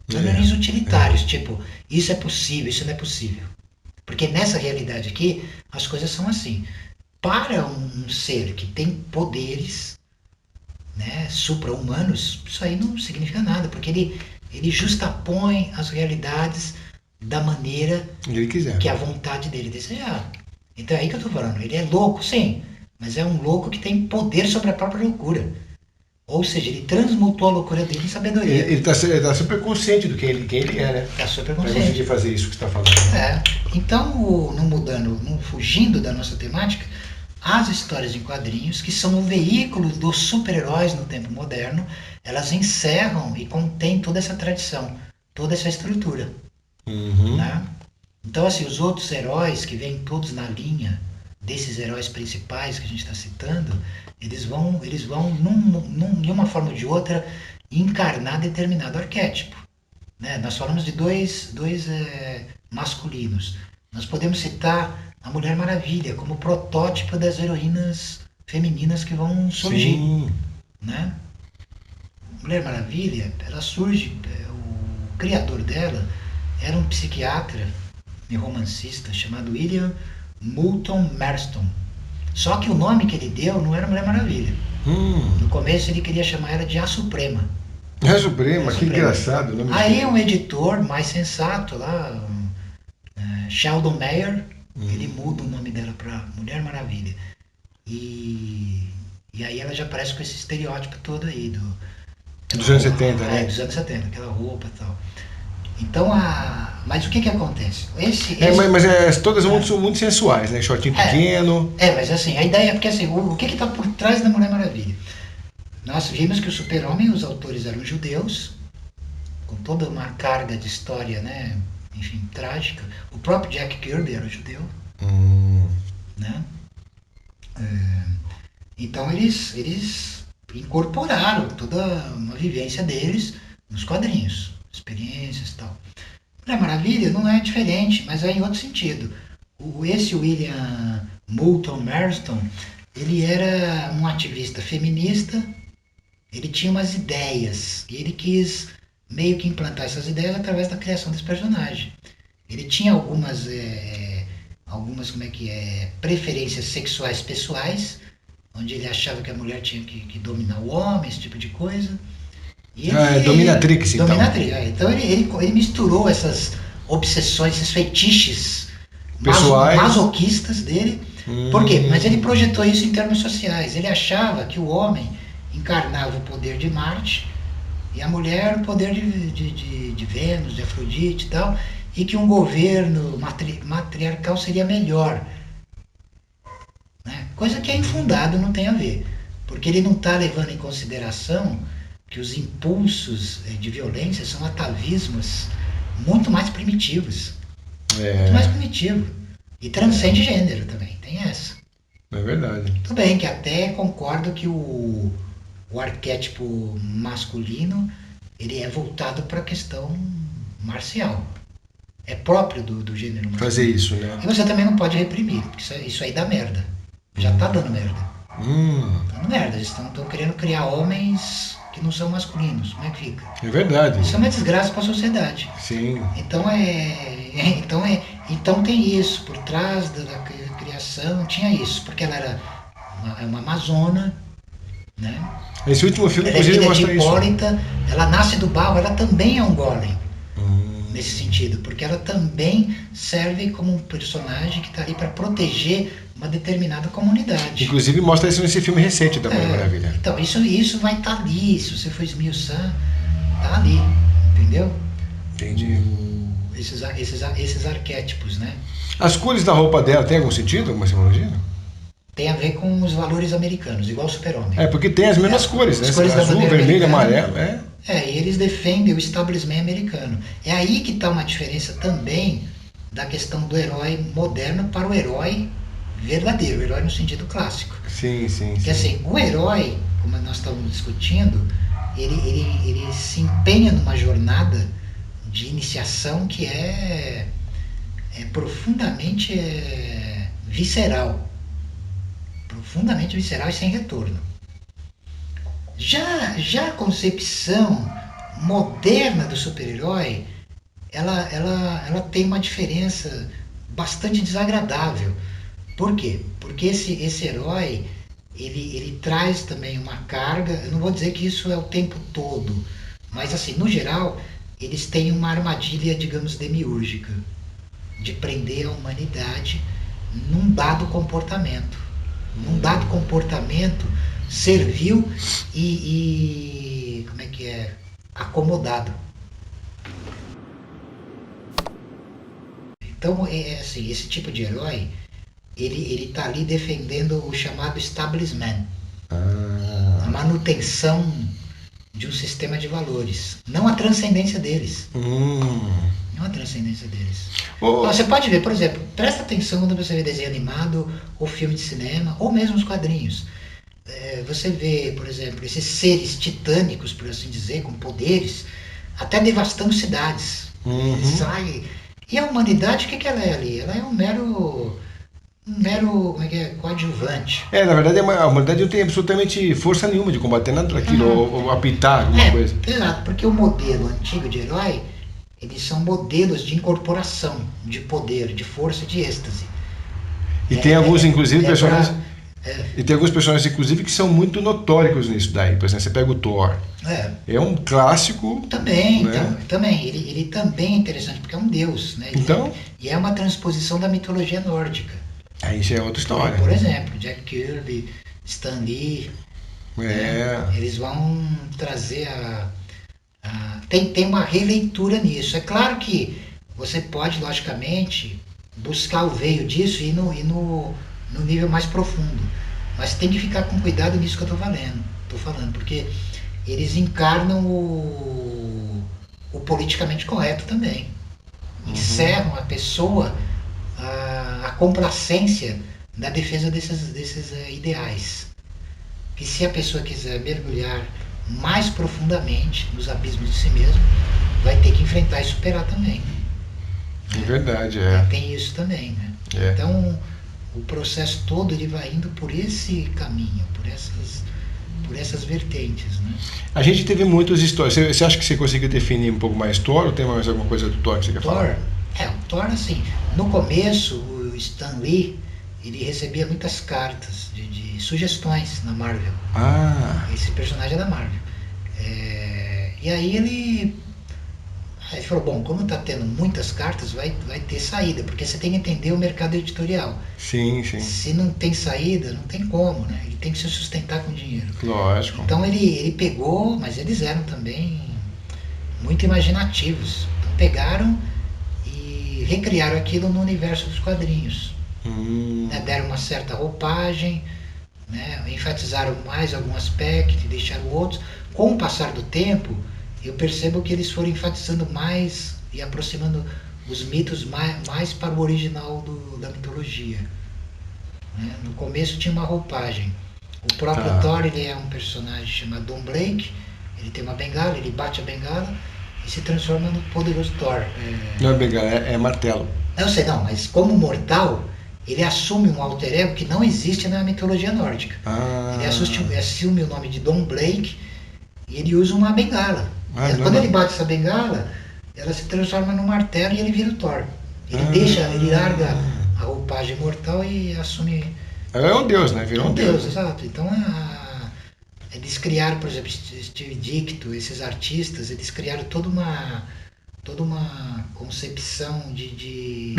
Cânones utilitários, tipo, isso é possível, isso não é possível. Porque nessa realidade aqui, as coisas são assim. Para um ser que tem poderes, né, supra-humanos, isso aí não significa nada, porque ele justapõe as realidades da maneira ele quiser, que a vontade dele desejar. Então é aí que eu tô falando. Ele é louco, sim, mas é um louco que tem poder sobre a própria loucura. Ou seja, ele transmutou a loucura dele em sabedoria. Ele tá super consciente do quem ele é, né? Tá super Pra consciente. conseguir fazer isso que você tá falando. É. Então, não fugindo da nossa temática, as histórias em quadrinhos, que são o veículo dos super-heróis no tempo moderno, elas encerram e contêm toda essa tradição, toda essa estrutura. Né? Então, assim, os outros heróis que vêm todos na linha desses heróis principais que a gente está citando, eles vão de uma forma ou de outra, encarnar determinado arquétipo. Né? Nós falamos de dois masculinos. Nós podemos citar a Mulher Maravilha como protótipo das heroínas femininas que vão surgir. Né? Mulher Maravilha, ela surge, o criador dela era um psiquiatra e romancista chamado William Moulton Marston. Só que o nome que ele deu não era Mulher Maravilha. No começo ele queria chamar ela de A Suprema. A Suprema, que engraçado. Nome aí um editor mais sensato lá, Sheldon Mayer, ele muda o nome dela para Mulher Maravilha. E aí ela já aparece com esse estereótipo todo aí dos anos 70, né? Dos anos 70, aquela roupa e tal. Então, mas o que acontece? Mas todas muito sensuais, né? Shortinho pequeno. Mas assim, a ideia é porque assim, o que está por trás da Mulher Maravilha? Nós vimos que o Super-Homem, os autores eram judeus, com toda uma carga de história, né? Enfim, trágica. O próprio Jack Kirby era judeu. Né? Então eles incorporaram toda uma vivência deles nos quadrinhos, experiências e tal. Mulher Maravilha não é diferente, mas é em outro sentido. Esse William Moulton Marston, ele era um ativista feminista, ele tinha umas ideias, e ele quis meio que implantar essas ideias através da criação desse personagem. Ele tinha algumas preferências sexuais pessoais, onde ele achava que a mulher tinha que dominar o homem, esse tipo de coisa. Dominatrix, então. Dominatrix, então ele misturou essas obsessões, esses fetiches pessoais, masoquistas dele. Por quê? Mas ele projetou isso em termos sociais. Ele achava que o homem encarnava o poder de Marte e a mulher o poder de Vênus, de Afrodite e tal, e que um governo matriarcal seria melhor. Né? Coisa que é infundado, não tem a ver. Porque ele não está levando em consideração que os impulsos de violência são atavismos muito mais primitivos. Muito mais primitivo. E transcende gênero também, tem essa. É verdade. Tudo bem que até concordo que o arquétipo masculino, ele é voltado para a questão marcial. É próprio do gênero masculino. Fazer isso, né? E você também não pode reprimir, porque isso aí dá merda. Já tá dando merda. Tá dando merda. Eles estão querendo criar homens que não são masculinos. Como é que fica? É verdade. Isso é uma desgraça para a sociedade. Sim. Então tem isso. Por trás da criação tinha isso. Porque ela era uma amazona, né? Esse último filme, ela inclusive, mostra de isso. Hipólita, ela nasce do barro, ela também é um golem. Nesse sentido, porque ela também serve como um personagem que está ali para proteger uma determinada comunidade. Inclusive mostra isso nesse filme recente da Mulher Maravilha. Então, isso vai estar ali, se você for esmiuçar, Tá ali, entendeu? Entendi. Esses arquétipos, né? As cores da roupa dela tem algum sentido, alguma simbologia? Tem a ver com os valores americanos, igual o Super-Homem. É, porque tem as mesmas cores, né? As cores da Azul, bandeira vermelho, americana. amarelo, é. E eles defendem o establishment americano. É aí que está uma diferença também da questão do herói moderno para o herói verdadeiro, o herói no sentido clássico. Sim. Porque assim, o herói, como nós estávamos discutindo, ele se empenha numa jornada de iniciação que é profundamente visceral. Profundamente visceral e sem retorno. Já a concepção moderna do super-herói, ela tem uma diferença bastante desagradável. Por quê? Porque esse herói, ele traz também uma carga, eu não vou dizer que isso é o tempo todo, mas assim, no geral, eles têm uma armadilha, digamos, demiúrgica, de prender a humanidade num dado comportamento. Num dado comportamento servil e como é que é? Acomodado. Então, assim, esse tipo de herói, ele tá ali defendendo o chamado establishment. A manutenção de um sistema de valores. Não a transcendência deles. Não a transcendência deles. Você pode ver, por exemplo, presta atenção quando você vê desenho animado, ou filme de cinema, ou mesmo os quadrinhos. Você vê, por exemplo, esses seres titânicos, por assim dizer, com poderes, até devastando cidades. E a humanidade, o que ela é ali? Ela é um mero como é que é? Coadjuvante. Na verdade, a humanidade não tem absolutamente força nenhuma de combater nada daquilo, ou apitar alguma coisa. Exato, porque o modelo antigo de herói, eles são modelos de incorporação, de poder, de força, de êxtase. E tem alguns, inclusive, personagens. E tem alguns personagens, inclusive, que são muito notórios nisso daí. Por exemplo, você pega o Thor. É um clássico. Também, né? então, também. Ele também é interessante, porque é um deus, né? E é uma transposição da mitologia nórdica. Aí isso é outra história. Por exemplo, Jack Kirby, Stan Lee. Eles vão trazer tem uma releitura nisso. É claro que você pode, logicamente, buscar o veio disso e ir no nível mais profundo. Mas tem que ficar com cuidado nisso que eu estou falando, porque eles encarnam o politicamente correto também. Encerram a pessoa a complacência na defesa desses ideais. Que se a pessoa quiser mergulhar mais profundamente nos abismos de si mesmo, vai ter que enfrentar e superar também. É verdade, Tem isso também, né? Então, o processo todo ele vai indo por esse caminho, por essas vertentes, né? A gente teve muitas histórias. Você acha que você conseguiu definir um pouco mais Thor, ou tem mais alguma coisa do Thor que você quer falar? O Thor, assim, no começo, o Stan Lee, ele recebia muitas cartas de sugestões na Marvel. Esse personagem é da Marvel. E aí ele falou, bom, como está tendo muitas cartas, vai ter saída, porque você tem que entender o mercado editorial. Sim. Se não tem saída, não tem como, né? Ele tem que se sustentar com dinheiro. Lógico. Então ele pegou, mas eles eram também muito imaginativos. Então pegaram e recriaram aquilo no universo dos quadrinhos. Né? Deram uma certa roupagem, né? Enfatizaram mais algum aspecto e deixaram outros. Com o passar do tempo, eu percebo que eles foram enfatizando mais e aproximando os mitos mais para o original da mitologia. Né? No começo tinha uma roupagem. O próprio Thor, ele é um personagem chamado Don Blake, ele tem uma bengala, ele bate a bengala e se transforma no poderoso Thor. Não é bengala, é martelo. Eu sei, não, mas como mortal, ele assume um alter ego que não existe na mitologia nórdica. Ele assume o nome de Don Blake e ele usa uma bengala. Quando ele bate essa bengala, ela se transforma num martelo e ele vira o Thor. Ele larga a roupagem mortal e assume... É um deus, né? Virou um deus. Exato. Então, eles criaram, por exemplo, Steve Ditko, esses artistas, eles criaram toda uma concepção de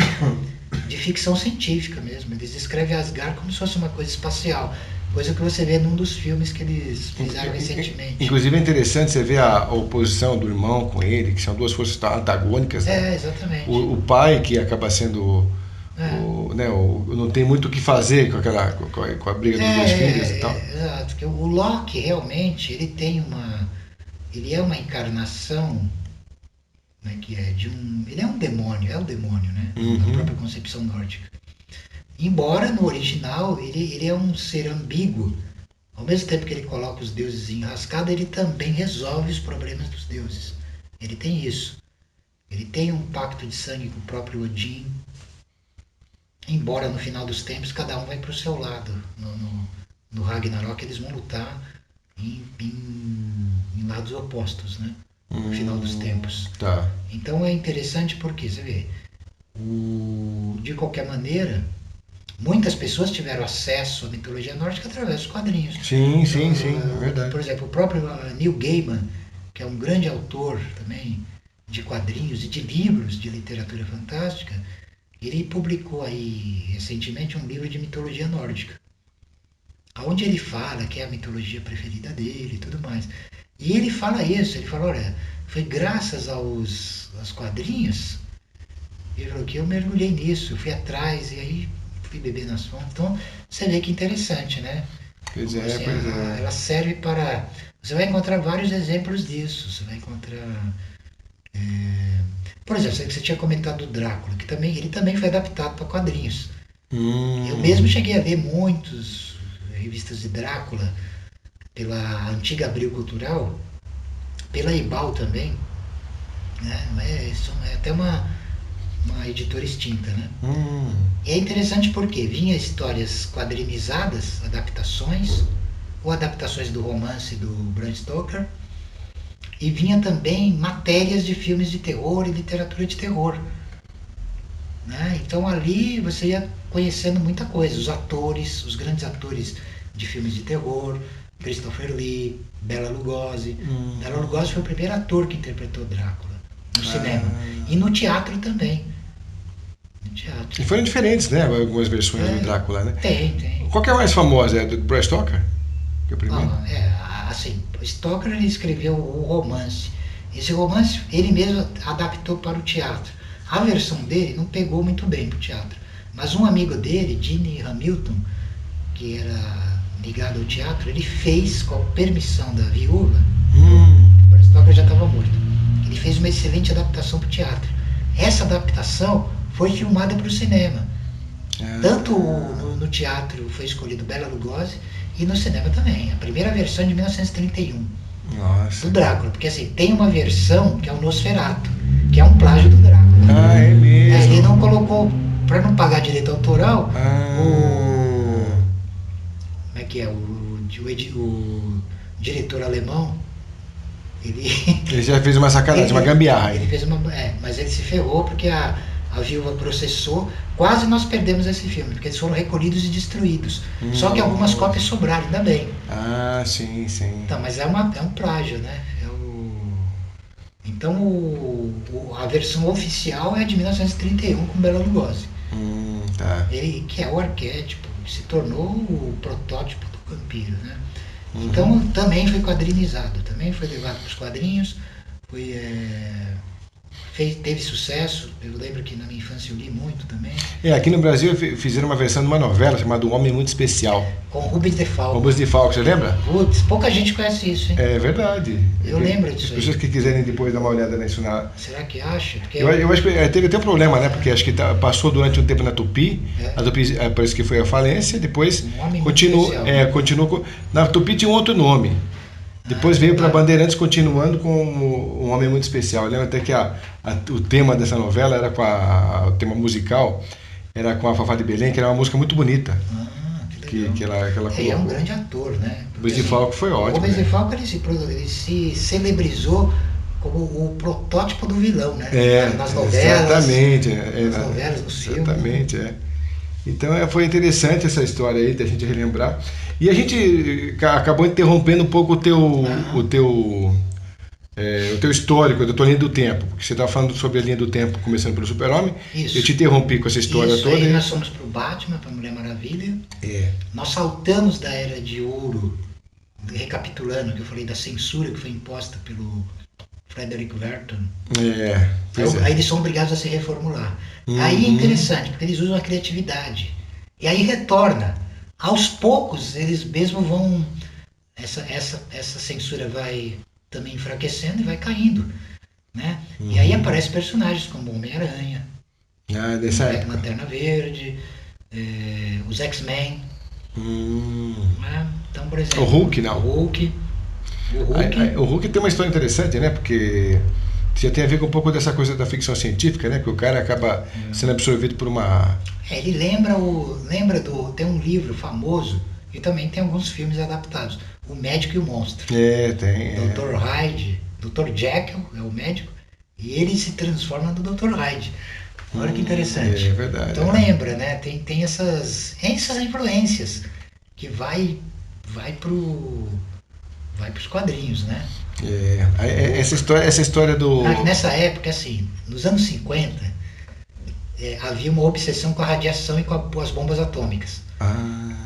ficção científica mesmo. Eles descrevem Asgard como se fosse uma coisa espacial. Coisa que você vê num dos filmes que eles fizeram recentemente. Inclusive é interessante você ver a oposição do irmão com ele, que são duas forças antagônicas, né? Exatamente. O pai que acaba sendo né, não tem muito o que fazer com a briga dos dois filhos e tal. Exato, porque o Loki realmente ele é uma encarnação, né, que é de um, ele é um demônio, o demônio, né, na própria concepção nórdica. Embora no original ele é um ser ambíguo, ao mesmo tempo que ele coloca os deuses em enrascada, ele também resolve os problemas dos deuses. Ele tem isso. Ele tem um pacto de sangue com o próprio Odin. Embora no final dos tempos cada um vai para o seu lado. No Ragnarok eles vão lutar em lados opostos, né? No final dos tempos. Tá. Então é interessante porque, você vê, de qualquer maneira, muitas pessoas tiveram acesso à mitologia nórdica através dos quadrinhos. Sim, é verdade. Por exemplo, o próprio Neil Gaiman, que é um grande autor também de quadrinhos e de livros de literatura fantástica, ele publicou aí recentemente um livro de mitologia nórdica, onde ele fala que é a mitologia preferida dele e tudo mais. E ele fala isso, ele fala, olha, foi graças aos quadrinhos, ele falou que eu mergulhei nisso, eu fui atrás e aí fui beber nas fontes. Então você vê que interessante, né? Pois é. É. Ela serve para... Você vai encontrar vários exemplos disso, você vai encontrar... Por exemplo, você tinha comentado do Drácula, que ele também foi adaptado para quadrinhos. Eu mesmo cheguei a ler muitas revistas de Drácula pela antiga Abril Cultural, pela Ebal também, né? É até uma editora extinta, né? E é interessante porque vinha histórias quadrinizadas, adaptações, ou adaptações do romance do Bram Stoker, e vinha também matérias de filmes de terror e literatura de terror, né? Então ali você ia conhecendo muita coisa, os atores, os grandes atores de filmes de terror, Christopher Lee, Bela Lugosi. Bela Lugosi foi o primeiro ator que interpretou Drácula no cinema e no teatro também. E foram diferentes, né? Algumas versões do Drácula, né? Tem. Qual que é a mais famosa? É do Bram Stoker? Que é o primeiro? Assim, Stoker ele escreveu o romance. Esse romance ele mesmo adaptou para o teatro. A versão dele não pegou muito bem para o teatro. Mas um amigo dele, Gene Hamilton, que era ligado ao teatro, ele fez, com a permissão da viúva, o Bram Stoker já estava morto. Ele fez uma excelente adaptação para o teatro. Essa adaptação foi filmada para o cinema. Tanto no teatro foi escolhido Bela Lugosi, e no cinema também. A primeira versão de 1931. Nossa. Do Drácula. Porque assim, tem uma versão que é o Nosferatu, que é um plágio do Drácula. É mesmo? Ele não colocou, para não pagar direito autoral, como é que é? O diretor alemão, ele já fez uma sacanagem, uma gambiarra. Ele fez mas ele se ferrou porque a viúva processou. Quase nós perdemos esse filme, porque eles foram recolhidos e destruídos. Só que algumas cópias sobraram, ainda bem. Sim. Então, mas é um plágio, né? Então a versão oficial é de 1931 com Bela Lugosi. Tá. Ele, que é o arquétipo, se tornou o protótipo do vampiro, né? Então também foi quadrinizado, também foi levado para os quadrinhos, teve sucesso. Eu lembro que na minha infância eu li muito também. Aqui no Brasil fizeram uma versão de uma novela chamada Um Homem Muito Especial. Com Rubens de Falco. Rubens de Falco, você lembra? Putz, pouca gente conhece isso, hein? É verdade. Eu lembro disso. As pessoas que quiserem depois dar uma olhada nisso Será que acha? Porque eu acho que teve até um problema, né? Porque acho que passou durante um tempo na Tupi. A Tupi parece que foi a falência, depois continuou. Na Tupi tinha um outro nome. Depois veio para Bandeirantes, continuando com Um Homem Muito Especial. Eu lembro até que o tema dessa novela era o tema musical era com a Fafá de Belém, que era uma música muito bonita. Que ela colocou. Ele é um grande ator, né? O Rubens de Falco foi ótimo. O Rubens de Falco ele se celebrizou como o protótipo do vilão, né? Nas novelas. Exatamente. Nas novelas, nos filmes. Exatamente, Então foi interessante essa história aí da gente relembrar. E a gente acabou interrompendo um pouco o teu o teu histórico da tua linha do tempo, porque você estava falando sobre a linha do tempo, começando pelo Super-Homem. Eu te interrompi com essa história toda. Aí nós fomos pro Batman, pra Mulher Maravilha. Nós saltamos da Era de Ouro, recapitulando, que eu falei da censura que foi imposta pelo Frederick Wertham. Aí eles são obrigados a se reformular. Aí é interessante, porque eles usam a criatividade. E aí retorna. Aos poucos, eles mesmo vão... Essa censura vai também enfraquecendo e vai caindo, né? E aí aparecem personagens como Homem-Aranha, Lanterna Verde, os X-Men. Né? Então, por exemplo... O Hulk, não. O Hulk tem uma história interessante, né? Porque já tem a ver com um pouco dessa coisa da ficção científica, né? Que o cara acaba sendo absorvido por uma... ele tem um livro famoso e também tem alguns filmes adaptados. O Médico e o Monstro. Tem. Dr. Hyde, Dr. Jekyll é o médico, e ele se transforma no Dr. Hyde. Olha que interessante. É verdade. Então lembra, né? Tem essas influências que vai pros quadrinhos, né? Essa história do... Nessa época, assim, nos anos 50, havia uma obsessão com a radiação e com as bombas atômicas.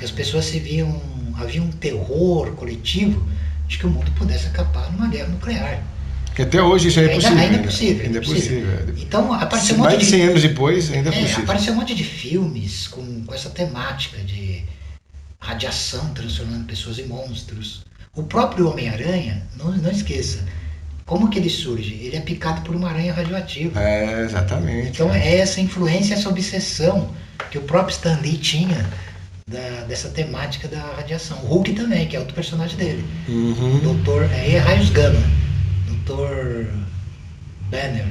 As pessoas havia um terror coletivo de que o mundo pudesse acabar numa guerra nuclear. Que até hoje isso ainda é possível. Ainda é possível. Então apareceu mais de 100 anos depois, ainda é possível. Apareceu um monte de filmes com essa temática de radiação transformando pessoas em monstros. O próprio Homem-Aranha, não esqueça, como que ele surge? Ele é picado por uma aranha radioativa. Exatamente. Então é essa influência, essa obsessão que o próprio Stan Lee tinha dessa temática da radiação. O Hulk também, que é outro personagem dele. É Raios Gama. Dr. Banner.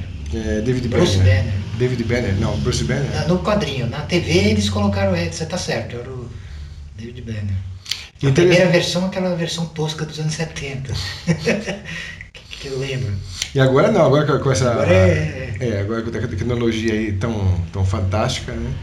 David Bruce Banner. Banner. David Banner, não, Bruce Banner. No quadrinho. Na TV eles colocaram, você tá certo, era o David Banner. A primeira versão é aquela versão tosca dos anos 70. que eu lembro. E agora não, agora com essa... Agora agora com a tecnologia aí tão fantástica, né?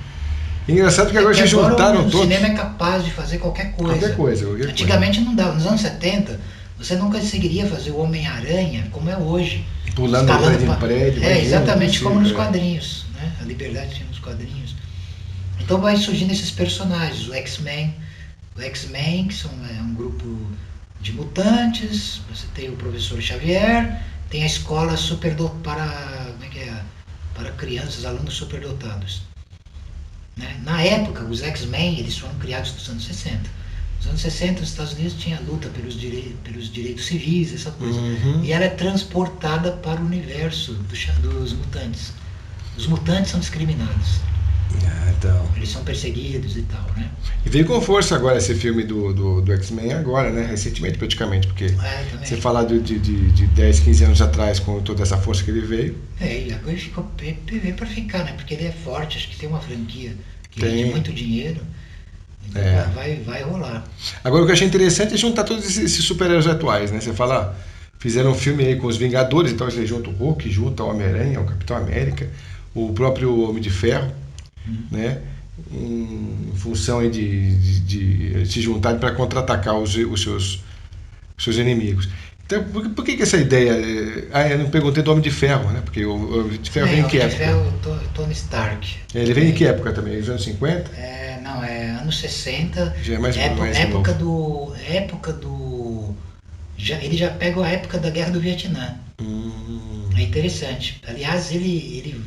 Engraçado que agora se juntaram todos. O cinema é capaz de fazer qualquer coisa. Antigamente não dava. Nos anos 70, você não conseguiria fazer o Homem-Aranha como é hoje. Pulando de prédio em prédio. Exatamente como nos quadrinhos. Né? A liberdade tinha nos quadrinhos. Então vai surgindo esses personagens. O X-Men, que é um grupo de mutantes. Você tem o Professor Xavier. Tem a escola para crianças, alunos superdotados. Né? Na época, os X-Men eles foram criados nos anos 60. Nos anos 60, os Estados Unidos tinha luta pelos direitos civis, essa coisa. E ela é transportada para o universo dos mutantes. Os mutantes são discriminados. Então. Eles são perseguidos e tal, né? E veio com força agora esse filme do X-Men agora, né? Recentemente praticamente, porque você falar de 10, 15 anos atrás com toda essa força que ele veio. E agora veio para ficar, né? Porque ele é forte, acho que tem uma franquia que rende muito dinheiro. Então vai rolar. Agora o que eu achei interessante é juntar todos esses super-heróis atuais, né? Você fala, fizeram um filme aí com os Vingadores, então você junta o Hulk, junta o Homem-Aranha, o Capitão América, o próprio Homem de Ferro, né? Em função aí de se juntarem para contra-atacar os seus inimigos. Então, por que essa ideia? Eu não perguntei do Homem de Ferro, né? Porque o Homem de Ferro vem em que época? O Homem de Ferro, Tony Stark. Ele vem em que época também? Nos anos 50? Não, é anos 60. Já é mais época do. Ele já pega a época da Guerra do Vietnã. É interessante. Aliás, ele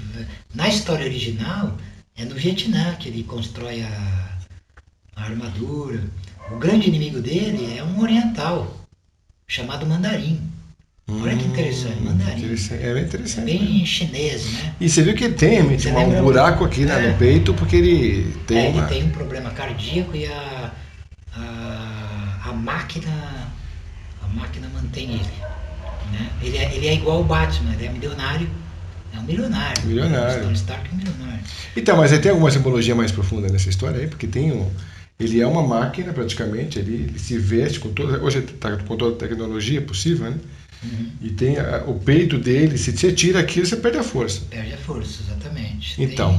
na história original é no Vietnã que ele constrói a armadura. O grande inimigo dele é um oriental chamado Mandarim. Olha que interessante, Mandarim. É bem interessante. Bem chinês, né? E você viu que ele tem um buraco aqui no peito porque ele tem ele tem um problema cardíaco e a máquina mantém ele. Né? Ele é igual ao Batman, ele é milionário. É um milionário. Milionário. Tony Stark é um milionário. Então, mas aí tem alguma simbologia mais profunda nessa história aí? Porque ele é uma máquina praticamente, ele se veste com toda... Hoje está com toda a tecnologia possível, né? E tem o peito dele, se você tira aquilo, você perde a força. Perde a força, exatamente. Então.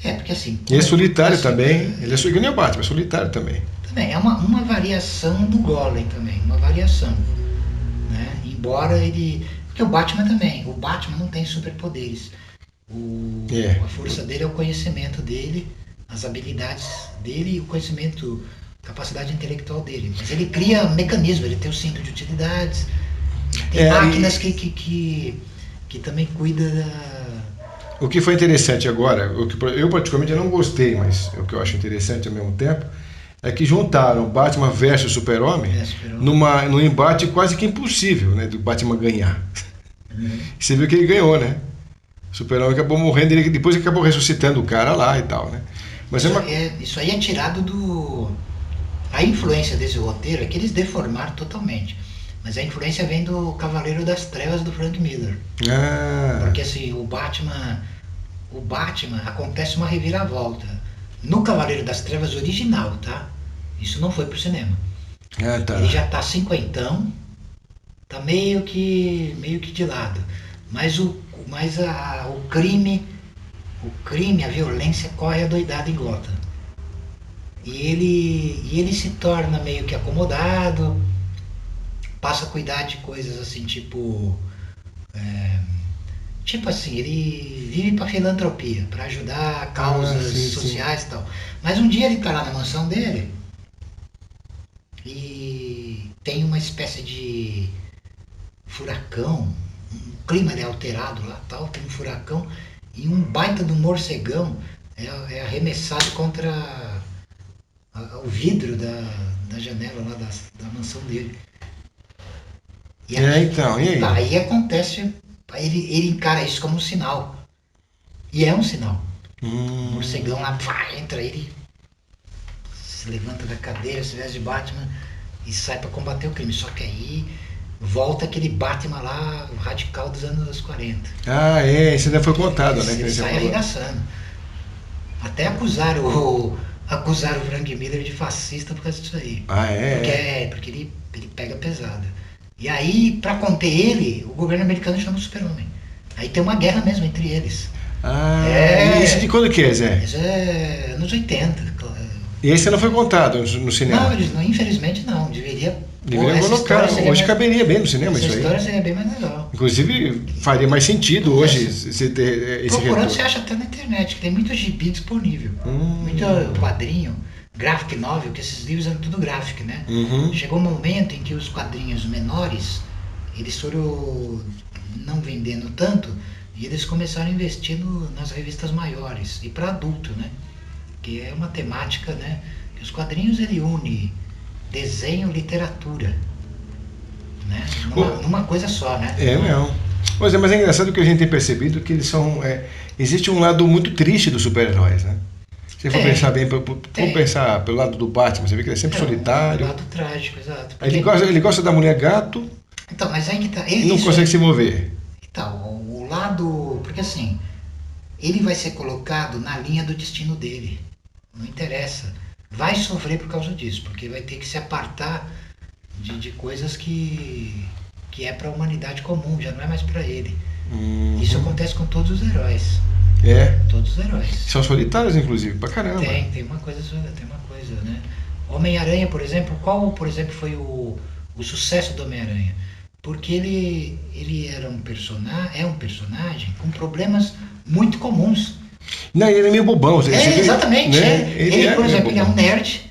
Porque assim... E é solitário também, ele é que nem o Batman, é solitário também. Também, é uma variação do Golem também, uma variação. Né? embora ele... Porque o Batman também. O Batman não tem superpoderes. A força dele é o conhecimento dele, as habilidades dele e o conhecimento, capacidade intelectual dele. Mas ele cria mecanismos, ele tem o cinto de utilidades, tem máquinas que também cuida da... O que foi interessante agora, eu particularmente não gostei, mas o que eu acho interessante ao mesmo tempo, é que juntaram Batman versus Super-Homem num embate quase que impossível, né, do Batman ganhar. Você viu que ele ganhou, né? O Super-Homem acabou morrendo, ele depois acabou ressuscitando o cara lá e tal, né? Mas isso aí é tirado do... A influência desse roteiro é que eles deformaram totalmente. Mas a influência vem do Cavaleiro das Trevas do Frank Miller. Porque assim, o Batman acontece uma reviravolta. No Cavaleiro das Trevas original, tá? Isso não foi pro cinema. Tá. Ele já tá cinquentão, tá meio que de lado. Mas o crime, a violência corre adoidado em Gotham. E ele se torna meio que acomodado, passa a cuidar de coisas assim, tipo assim, ele vive para filantropia, para ajudar causas sociais e tal. Mas um dia ele tá lá na mansão dele e tem uma espécie de furacão, um clima alterado lá, tal, tem um furacão e um baita do morcegão é arremessado contra o vidro da janela lá da mansão dele. E aí? Aí acontece, ele encara isso como um sinal. E é um sinal. O morcegão lá, entra, ele se levanta da cadeira, se veste de Batman e sai para combater o crime. Só que aí volta aquele Batman lá, radical dos anos 40. Isso ainda foi contado, né? Ele sai arregaçando. Até acusaram o Frank Miller de fascista por causa disso aí. Porque ele pega pesado. E aí, pra conter ele, o governo americano chama o Super-Homem. Aí tem uma guerra mesmo entre eles. Isso de quando que é, Zé? Isso é anos 80. E esse não foi contado no cinema? Não, infelizmente não. Deveria colocar. Hoje caberia bem no cinema isso aí. Essa história seria bem mais legal. Inclusive, faria mais sentido hoje você ter esse Procurando, retorno. você acha até na internet, que tem muito gibi disponível. Muito quadrinho, graphic novel, que esses livros eram tudo graphic, né? Chegou um momento em que os quadrinhos menores, eles foram não vendendo tanto, e eles começaram a investir nas revistas maiores, e para adulto, né? Que é uma temática, né? Que os quadrinhos ele une desenho, literatura, né? Numa coisa só, né? Não. Mas é engraçado que a gente tem percebido que eles são... existe um lado muito triste dos super-heróis, né? Se for pensar bem, pensar pelo lado do Batman, você vê que ele é sempre solitário. Um lado trágico, exato. Ele gosta da mulher gato. Então, mas aí que tá... E não consegue se mover. Então, o lado... Porque assim, ele vai ser colocado na linha do destino dele. Não interessa. Vai sofrer por causa disso, porque vai ter que se apartar de coisas que é para a humanidade comum, já não é mais para ele. Isso acontece com todos os heróis. Todos os heróis. São solitários, inclusive, pra caramba. Tem uma coisa, né? Homem-Aranha, por exemplo, qual, por exemplo, foi o sucesso do Homem-Aranha? Porque ele é um personagem com problemas muito comuns. Não, ele é meio bobão. Exatamente. Né? Ele, por exemplo, ele é um nerd.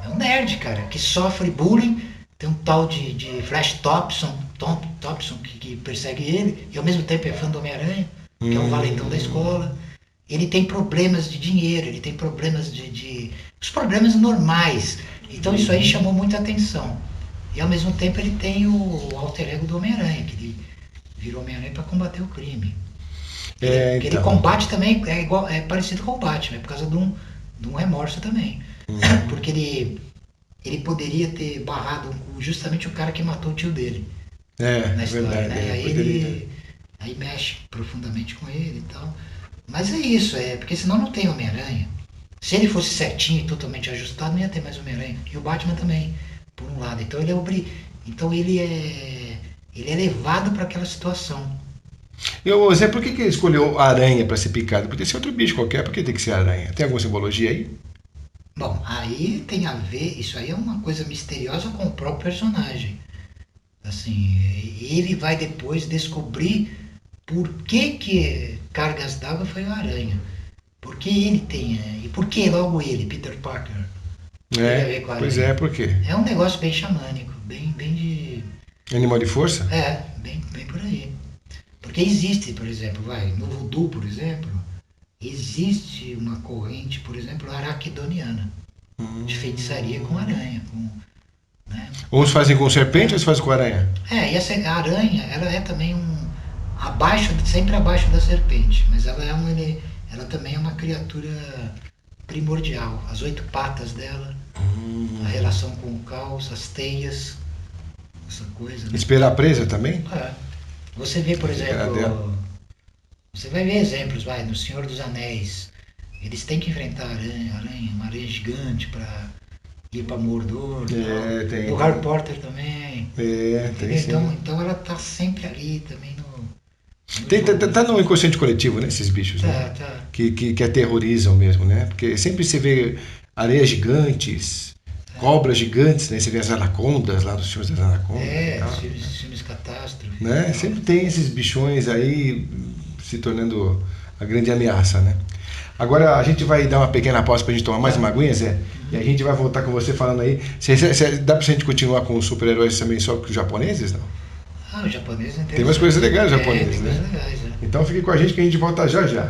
É um nerd, cara, que sofre bullying. Tem um tal de Flash Thompson que persegue ele. E ao mesmo tempo é fã do Homem-Aranha, que é um valentão da escola. Ele tem problemas de dinheiro, ele tem problemas os problemas normais. Então isso aí chamou muita atenção. E ao mesmo tempo ele tem o alter ego do Homem-Aranha, que ele virou Homem-Aranha para combater o crime. Ele combate também, é parecido com o Batman, por causa de um remorso também. Porque ele poderia ter barrado justamente o cara que matou o tio dele. Na história, verdade, né? Aí mexe profundamente com ele e tal. Mas é isso, porque senão não tem Homem-Aranha. Se ele fosse certinho e totalmente ajustado, não ia ter mais Homem-Aranha. E o Batman também, por um lado. Então ele é levado para aquela situação. Zé, por que ele escolheu aranha para ser picado? Podia ser outro bicho qualquer, por que tem que ser aranha? Tem alguma simbologia aí? Bom, aí tem a ver, isso aí é uma coisa misteriosa com o próprio personagem. Assim, ele vai depois descobrir por que cargas d'água foi a aranha. Por que ele tem, e por que logo ele, Peter Parker, tem a ver com a Pois aranha? é, por quê? É um negócio bem xamânico, bem de... Animal de força? bem por aí. Porque existe, por exemplo, no voodoo, por exemplo, existe uma corrente, por exemplo, araquidoniana, de feitiçaria com aranha, né? Uns fazem com serpente, outros fazem com aranha. E essa a aranha, ela é também sempre abaixo da serpente, mas ela também é uma criatura primordial. As 8 patas dela, a relação com o caos, as teias, essa coisa. Né? Esperar presa também? Você vê, por exemplo, dela. você vai ver exemplos, no Senhor dos Anéis. Eles têm que enfrentar uma aranha gigante para ir para Mordor. Tem. No Harry Potter também. Tem sim. Então ela tá sempre ali também no Tá no inconsciente coletivo, né, esses bichos, né? Tá. Que aterrorizam mesmo, né? Porque sempre você vê areias gigantes, cobras gigantes, né? Você vê as anacondas lá dos filmes das anacondas. Filmes catástrofe. Né? Sempre tem esses bichões aí se tornando a grande ameaça, né? Agora a gente vai dar uma pequena pausa pra gente tomar mais uma aguinha, Zé, e a gente vai voltar com você falando aí. Dá pra gente continuar com os super-heróis também só com os japoneses, não? O japonês é tem umas coisas legais japoneses, tem né? coisas legais, Então fique com a gente que a gente volta já já.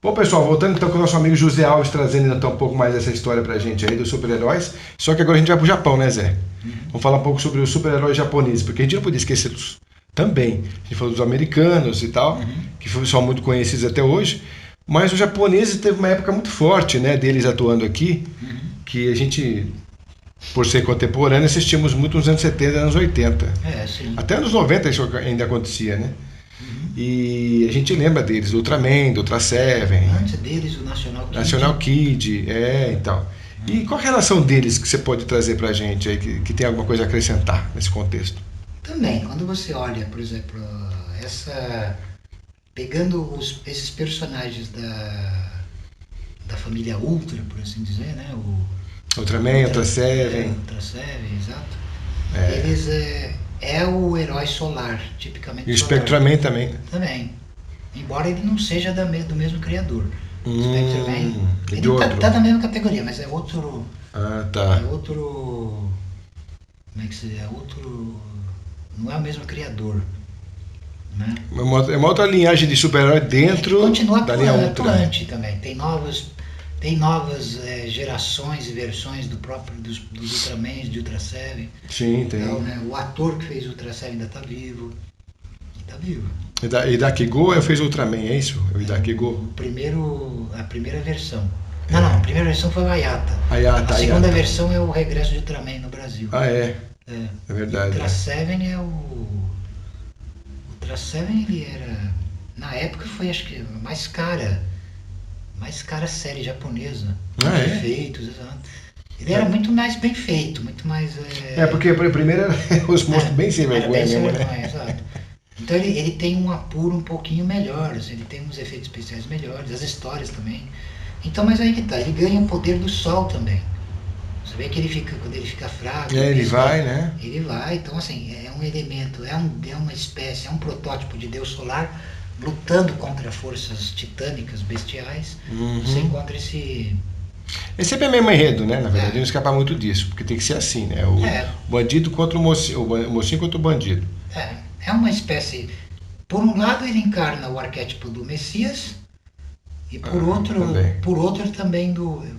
Bom, pessoal, voltando então com o nosso amigo José Alves, trazendo então um pouco mais dessa história pra gente aí dos super-heróis. Só que agora a gente vai pro Japão, né, Zé? Vamos falar um pouco sobre os super-heróis japoneses, porque a gente não podia esquecer também. A gente falou dos americanos e tal, que são muito conhecidos até hoje, mas os japoneses teve uma época muito forte, né, deles atuando aqui, que a gente, por ser contemporâneo, assistimos muito nos anos 70 e anos 80. Sim. Até anos 90 isso ainda acontecia, né? E a gente lembra deles, do Ultraman, do Ultra Seven. Antes deles, o National Kid. National Kid, então. E qual a relação deles que você pode trazer pra gente aí, que tem alguma coisa a acrescentar nesse contexto? Também, quando você olha, por exemplo, pegando esses personagens da família Ultra, por assim dizer, né? Ultraman, Ultra Seven. Ultra Seven, exato. Eles é o herói solar, tipicamente. E o Spectraman também. Também. Embora ele não seja do mesmo criador. O Spectraman. Ele tá na mesma categoria, mas é outro. Tá. É outro. Como é que se diz? É outro. Não é o mesmo criador. Né? É uma outra linhagem de super-herói dentro da linha Ultra. Atuante também. Tem novas gerações e versões dos Ultramans, de Ultra Seven. Sim, tem. Então, né, o ator que fez Ultra Seven ainda está vivo. Hidakigo fez Ultraman, é isso? O Hidakigo? A primeira versão. Não, a primeira versão foi o Hayata. A segunda versão é o regresso de Ultraman no Brasil. É verdade. O Ultra Seven Ultra Seven ele era... Na época foi, acho que, a mais cara série japonesa. Efeitos, exato. Ele era muito mais bem feito, muito mais... porque primeiro era os monstros bem sem vergonha mesmo, né? Exato. Então ele tem um apuro um pouquinho melhor, assim, ele tem uns efeitos especiais melhores, as histórias também. Então, mas aí que tá, ele ganha o poder do sol também. Você vê que quando ele fica fraco... ele vai, né? Ele vai, então assim, é um elemento, é uma espécie, é um protótipo de Deus solar lutando contra forças titânicas, bestiais. Você encontra esse... É sempre o mesmo enredo, né? Na verdade, não escapar muito disso, porque tem que ser assim, né? O bandido contra o mocinho contra o bandido. É uma espécie... Por um lado, ele encarna o arquétipo do Messias, e por outro também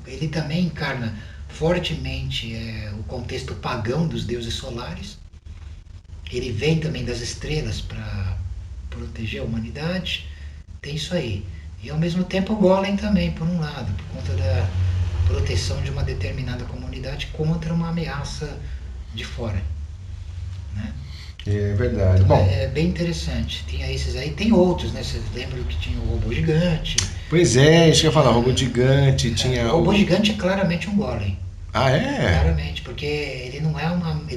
ele também encarna fortemente o contexto pagão dos deuses solares. Ele vem também das estrelas para proteger a humanidade. Tem isso aí. E ao mesmo tempo o Golem também, por um lado, por conta da proteção de uma determinada comunidade contra uma ameaça de fora, né? É verdade. Então, bom, é bem interessante. Tinha esses aí, tem outros, né? Vocês lembram que tinha o robô gigante? Pois é, isso que eu ia falar, robô gigante, tinha... O robô gigante é claramente um Golem. Ah, é? Claramente, porque ele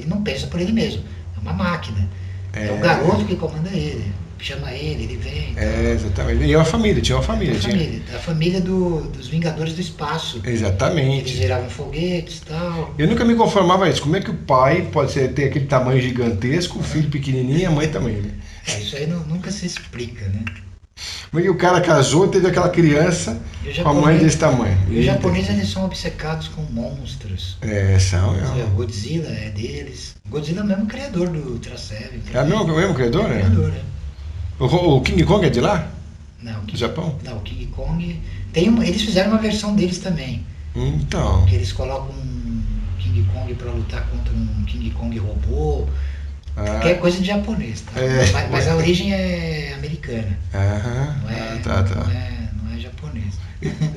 não pensa por ele mesmo, é uma máquina. É o garoto que comanda ele. Chama ele vem. Exatamente. E é uma família, tinha uma família. A família dos Vingadores do Espaço. Exatamente. Eles viravam foguetes e tal. Eu nunca me conformava isso. Como é que o pai pode ter aquele tamanho gigantesco, o filho pequenininho e a mãe também, né? Isso aí nunca se explica, né? Como é que o cara casou, teve aquela criança com a mãe desse tamanho? E os japoneses, eles são obcecados com monstros. São. O Godzilla é deles. Godzilla é o mesmo criador do Ultra Seven. É o mesmo criador, né? Criador, O King Kong é de lá? Não, do Japão? Não, o King Kong... Eles fizeram uma versão deles também. Então... Que eles colocam um King Kong pra lutar contra um King Kong robô. Que é coisa de japonês, tá? Mas a origem é americana. Não é japonês.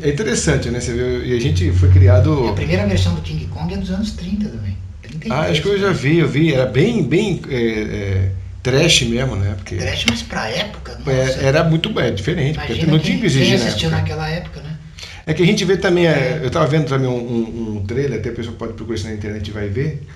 É interessante, né? Você vê, e a gente foi criado... A primeira versão do King Kong é dos anos 30 também. 33, acho que eu já vi. Era bem trash mesmo, né? Porque trash, mas pra época, nossa. Era muito diferente, porque não tinha que exigir, quem assistiu naquela época, né? É que a gente vê também, eu estava vendo também um trailer, até a pessoa pode procurar isso na internet e vai ver.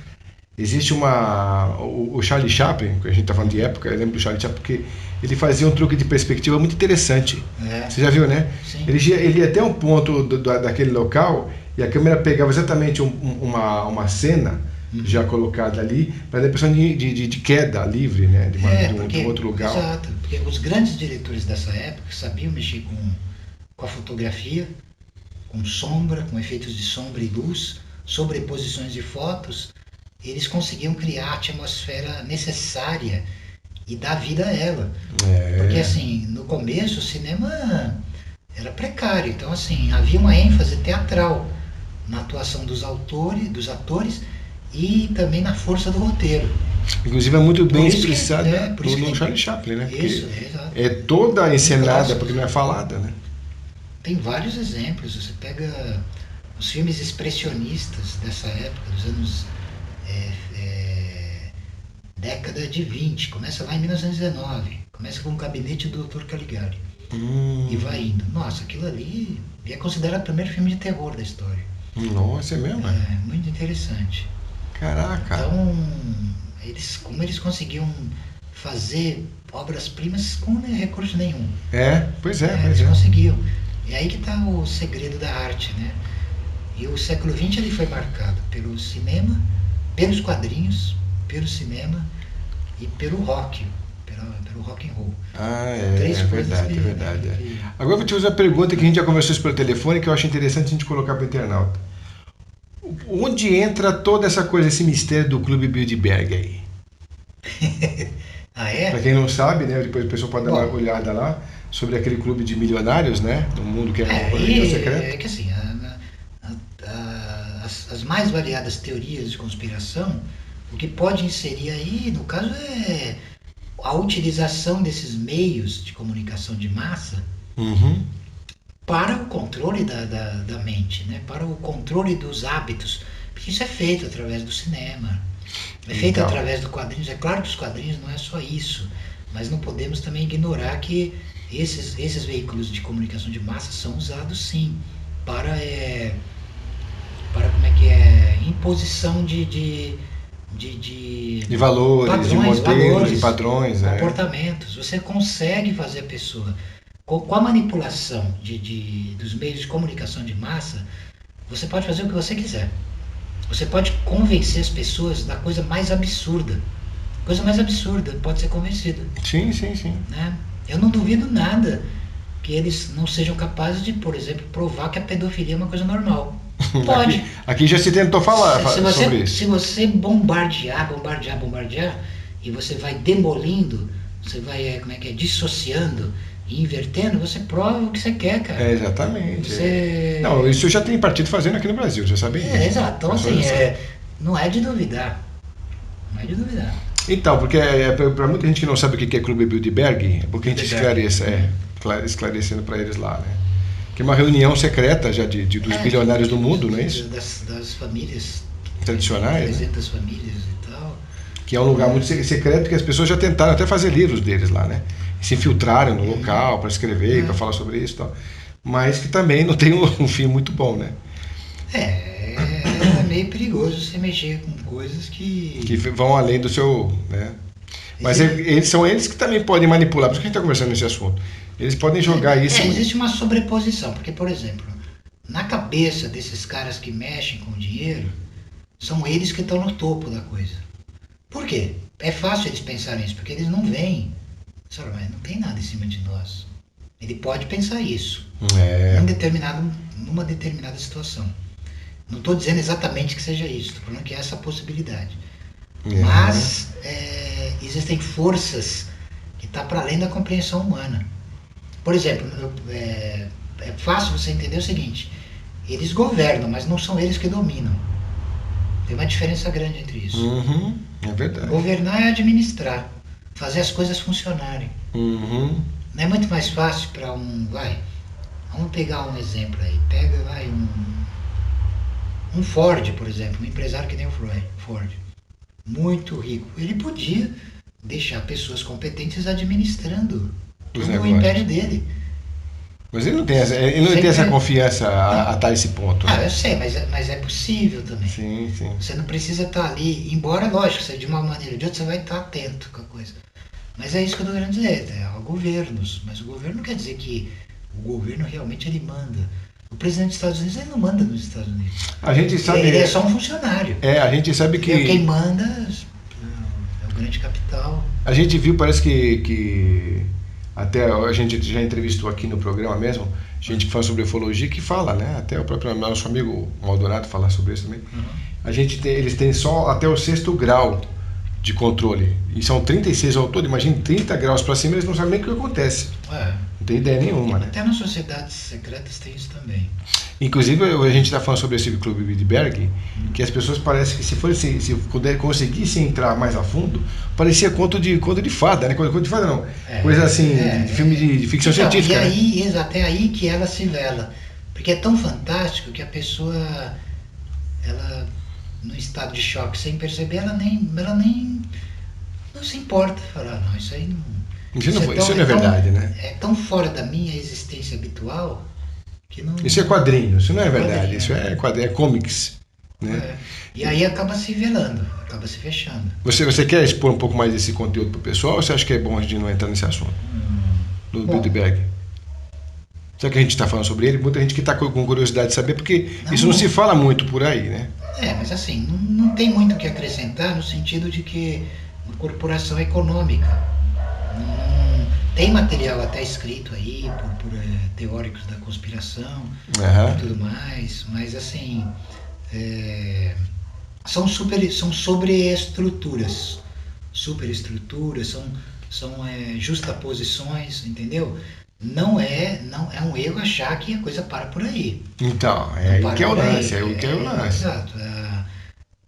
Existe o Charlie Chaplin, que a gente está falando de época, eu lembro do Charlie Chaplin, porque ele fazia um truque de perspectiva muito interessante. Você já viu, né? Sim. Ele ia até um ponto daquele local e a câmera pegava exatamente uma cena já colocada ali, para dar a impressão de queda livre, né? De um outro lugar. Exato, porque os grandes diretores dessa época sabiam mexer com a fotografia, com sombra, com efeitos de sombra e luz, sobreposições de fotos. Eles conseguiam criar a atmosfera necessária e dar vida a ela. Porque assim, no começo o cinema era precário, então assim, havia uma ênfase teatral na atuação dos atores e também na força do roteiro. Inclusive é muito bem expressada no Charlie Chaplin, né? Isso, exato. É toda encenada, porque não é falada, né? Tem vários exemplos. Você pega os filmes expressionistas dessa época, dos anos... década de 20, começa lá em 1919, começa com o Gabinete do Dr. Caligari. E vai indo. Nossa, aquilo ali é considerado o primeiro filme de terror da história. Nossa, é mesmo? É muito interessante. Caraca! Então, como eles conseguiam fazer obras-primas com recurso nenhum. Eles conseguiam. E aí que está o segredo da arte, né? E o século XX ele foi marcado pelo cinema, pelos quadrinhos, pelo cinema e pelo rock, pelo rock and roll. É verdade. Agora eu vou te fazer uma pergunta que a gente já conversou isso pelo telefone, que eu acho interessante a gente colocar para o internauta. Onde entra toda essa coisa, esse mistério do Clube Bilderberg aí? Para quem não sabe, né, depois o pessoal pode dar uma olhada lá, sobre aquele clube de milionários, né, no mundo que é uma religião secreta. É que assim, as mais variadas teorias de conspiração, o que pode inserir aí, no caso, é a utilização desses meios de comunicação de massa para o controle da mente, né? Para o controle dos hábitos. Porque isso é feito através do cinema, é feito através dos quadrinhos. É claro que os quadrinhos não é só isso, mas não podemos também ignorar que esses veículos de comunicação de massa são usados sim para imposição de valores, de modelos, de padrões, comportamentos. Você consegue fazer a pessoa, com a manipulação dos meios de comunicação de massa, você pode fazer o que você quiser. Você pode convencer as pessoas da coisa mais absurda. Coisa mais absurda pode ser convencida. Sim. Né? Eu não duvido nada que eles não sejam capazes de, por exemplo, provar que a pedofilia é uma coisa normal. Pode. Aqui já se tentou falar sobre isso. Se você bombardear, e você vai demolindo, você vai, dissociando e invertendo, você prova o que você quer, cara. Exatamente. Não, isso já tem partido fazendo aqui no Brasil, já sabem disso. Exato. Então, assim, não é de duvidar. Então, porque para muita gente que não sabe o que é Clube Bilderberg, é porque a gente esclarecendo para eles lá, né? Que é uma reunião secreta já dos bilionários do mundo, não é isso? Das famílias tradicionais, 300 famílias e tal. Que é um lugar muito secreto, que as pessoas já tentaram até fazer livros deles lá, né? Se infiltraram no local para escrever, para falar sobre isso e tal. Mas que também não tem um fim muito bom, né? É meio perigoso você mexer com coisas que vão além do seu... né? Mas são eles que também podem manipular, por isso que a gente está conversando nesse assunto. Eles podem jogar isso. Existe uma sobreposição, porque, por exemplo, na cabeça desses caras que mexem com dinheiro, são eles que estão no topo da coisa. Por quê? É fácil eles pensarem isso, porque eles não veem. Mas não tem nada em cima de nós. Ele pode pensar isso numa determinada situação. Não estou dizendo exatamente que seja isso, estou falando que é essa possibilidade. Mas existem forças que estão para além da compreensão humana. Por exemplo, é fácil você entender o seguinte: eles governam, mas não são eles que dominam. Tem uma diferença grande entre isso. É verdade. Governar é administrar, fazer as coisas funcionarem. Não é muito mais fácil para vamos pegar um exemplo aí. Pega um Ford, por exemplo, um empresário que nem o Ford, muito rico. Ele podia deixar pessoas competentes administrando o império dele. Mas ele não tem essa confiança a esse ponto. Eu sei, mas é possível também. Sim. Você não precisa estar ali, embora, lógico, você, de uma maneira ou de outra, você vai estar atento com a coisa. Mas é isso que eu estou querendo dizer, há governos, mas o governo não quer dizer que o governo realmente ele manda. O presidente dos Estados Unidos ele não manda nos Estados Unidos. A gente sabe, ele é só um funcionário. A gente sabe que quem manda é o grande capital. A gente viu, parece que até a gente já entrevistou aqui no programa mesmo, gente que fala sobre ufologia, que fala, né? Até o próprio nosso amigo Maldonado fala sobre isso também. Eles têm só até o 6º grau de controle. E são 36 ao todo, imagina 30 graus para cima, eles não sabem nem o que acontece. Não tem ideia nenhuma, né? Até nas sociedades secretas tem isso também. Inclusive, a gente está falando sobre esse Clube Bilderberg, que as pessoas parecem que se conseguissem entrar mais a fundo, parecia conto de fada, né? Conto de fada não, coisa assim, de filme de ficção científica. E aí, até aí que ela se vela. Porque é tão fantástico que a pessoa, ela, no estado de choque, sem perceber, ela nem não se importa. Falar, não, isso aí não... Isso não é verdade, né? É tão fora da minha existência habitual que não... Isso é quadrinho, isso não é verdade, isso é quadrinho, é comics, né? E aí acaba se velando, acaba se fechando. Você quer expor um pouco mais desse conteúdo para o pessoal ou você acha que é bom a gente não entrar nesse assunto? Do Bilderberg? Já que a gente está falando sobre ele, muita gente que está com curiosidade de saber, porque isso não se fala muito por aí, né? Mas assim, não tem muito o que acrescentar no sentido de que uma corporação econômica... Tem material até escrito aí por teóricos da conspiração e tudo mais, mas assim, são superestruturas, são justaposições, entendeu? Não é um erro achar que a coisa para por aí. Então, aí que é o lance, Exato.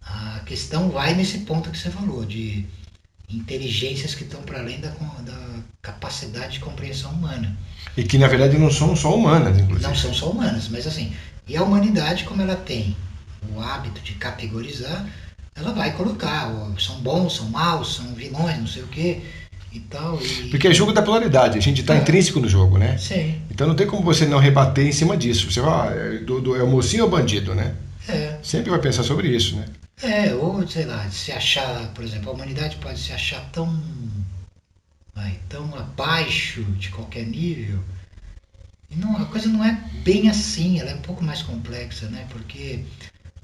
A questão vai nesse ponto que você falou, de inteligências que estão para além da capacidade de compreensão humana. E que na verdade não são só humanas, inclusive. Não são só humanas, mas assim, e a humanidade, como ela tem o hábito de categorizar, ela vai colocar, são bons, são maus, são vilões, não sei o quê e tal. Porque é jogo da polaridade, a gente está intrínseco no jogo, né? Sim. Então não tem como você não rebater em cima disso. Você vai, é o mocinho ou o bandido, né? Sempre vai pensar sobre isso, né? Ou sei lá, se achar, por exemplo, a humanidade pode se achar tão abaixo de qualquer nível. E não, a coisa não é bem assim, ela é um pouco mais complexa, né? Porque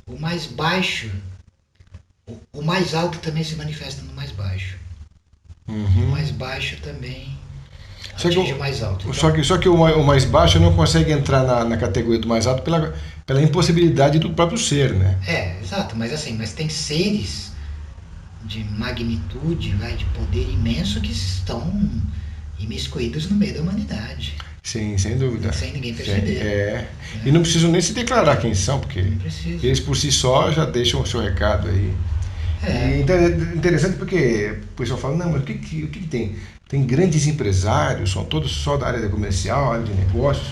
o mais baixo, o mais alto também se manifesta no mais baixo. O mais baixo também atinge o mais alto. Então, só que o mais baixo não consegue entrar na categoria do mais alto pela impossibilidade do próprio ser, né? Exato, mas tem seres de magnitude, de poder imenso que estão imiscuídos no meio da humanidade. Sim, sem dúvida. Sem ninguém perceber. E não precisam nem se declarar quem são, porque eles por si só já deixam o seu recado aí. Então é interessante porque o pessoal fala, não, mas o que tem? Tem grandes empresários, são todos só da área comercial, área de negócios,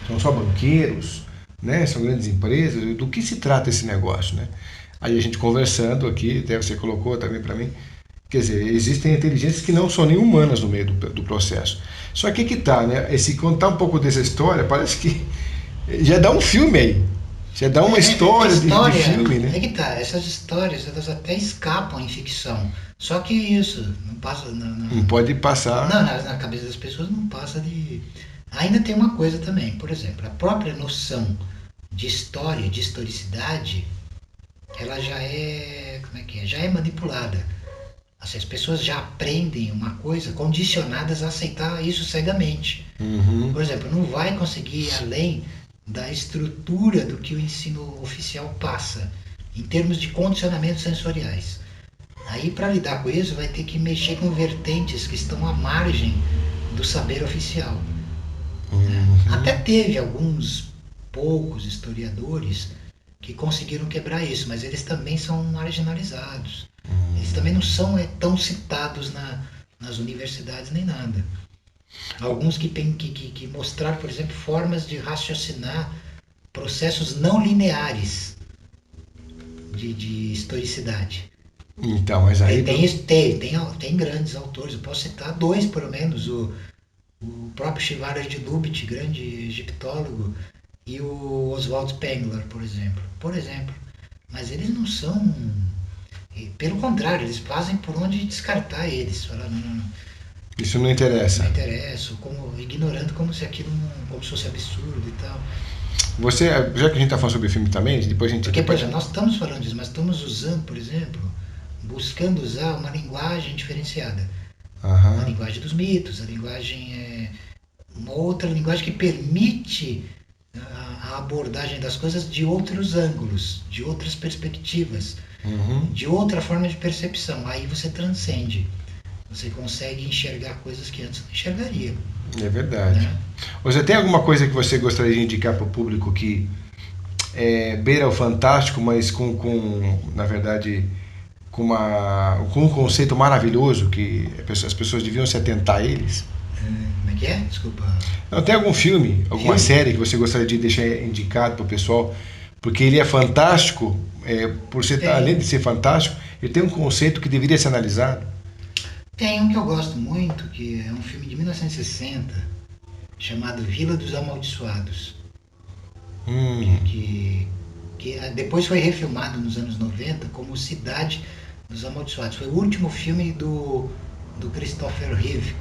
são só banqueiros, né? São grandes empresas. Do que se trata esse negócio, né? Aí a gente conversando aqui, até você colocou também para mim, quer dizer, existem inteligências que não são nem humanas no meio do processo. Só que tá, né? Esse contar um pouco dessa história, parece que já dá um filme aí. Você dá uma história de filme, né? É que tá, essas histórias, elas até escapam em ficção. Só que isso, não passa Não pode passar. na cabeça das pessoas não passa de... Ainda tem uma coisa também, por exemplo, a própria noção de história, de historicidade, ela já é, como é que é? Já é manipulada. Assim, as pessoas já aprendem uma coisa condicionadas a aceitar isso cegamente. Uhum. Por exemplo, não vai conseguir ir além da estrutura do que o ensino oficial passa, em termos de condicionamentos sensoriais. Aí, para lidar com isso, vai ter que mexer com vertentes que estão à margem do saber oficial. Uhum. Até teve alguns poucos historiadores que conseguiram quebrar isso, mas eles também são marginalizados. Eles também não são tão citados nas universidades nem nada. Alguns que mostraram, por exemplo, formas de raciocinar processos não lineares de historicidade. Então, mas aí... Tem grandes autores, eu posso citar dois, pelo menos, o próprio Shivara de Lubitsch, grande egiptólogo, e o Oswald Spengler, por exemplo. Mas eles não são... Pelo contrário, eles fazem por onde descartar eles. Falar, não, isso não interessa. não interessa, ignorando como se aquilo como se fosse absurdo e tal. Você, já que a gente está falando sobre filme também, depois a gente... Porque, por exemplo, nós estamos falando disso, mas estamos usando, por exemplo, buscando usar uma linguagem diferenciada. A linguagem dos mitos, uma outra linguagem que permite a abordagem das coisas de outros ângulos, de outras perspectivas, de outra forma de percepção. Aí você transcende. Você consegue enxergar coisas que antes não enxergaria. É verdade. Né? Você tem alguma coisa que você gostaria de indicar para o público que beira o fantástico, mas na verdade, com um conceito maravilhoso que as pessoas deviam se atentar a eles? Como é que é? Desculpa. Não, tem algum filme, alguma série que você gostaria de deixar indicado para o pessoal? Porque ele é fantástico, além de ser fantástico, ele tem um conceito que deveria ser analisado. Tem um que eu gosto muito, que é um filme de 1960, chamado Vila dos Amaldiçoados. Que depois foi refilmado nos anos 90 como Cidade dos Amaldiçoados. Foi o último filme do Christopher Reeve.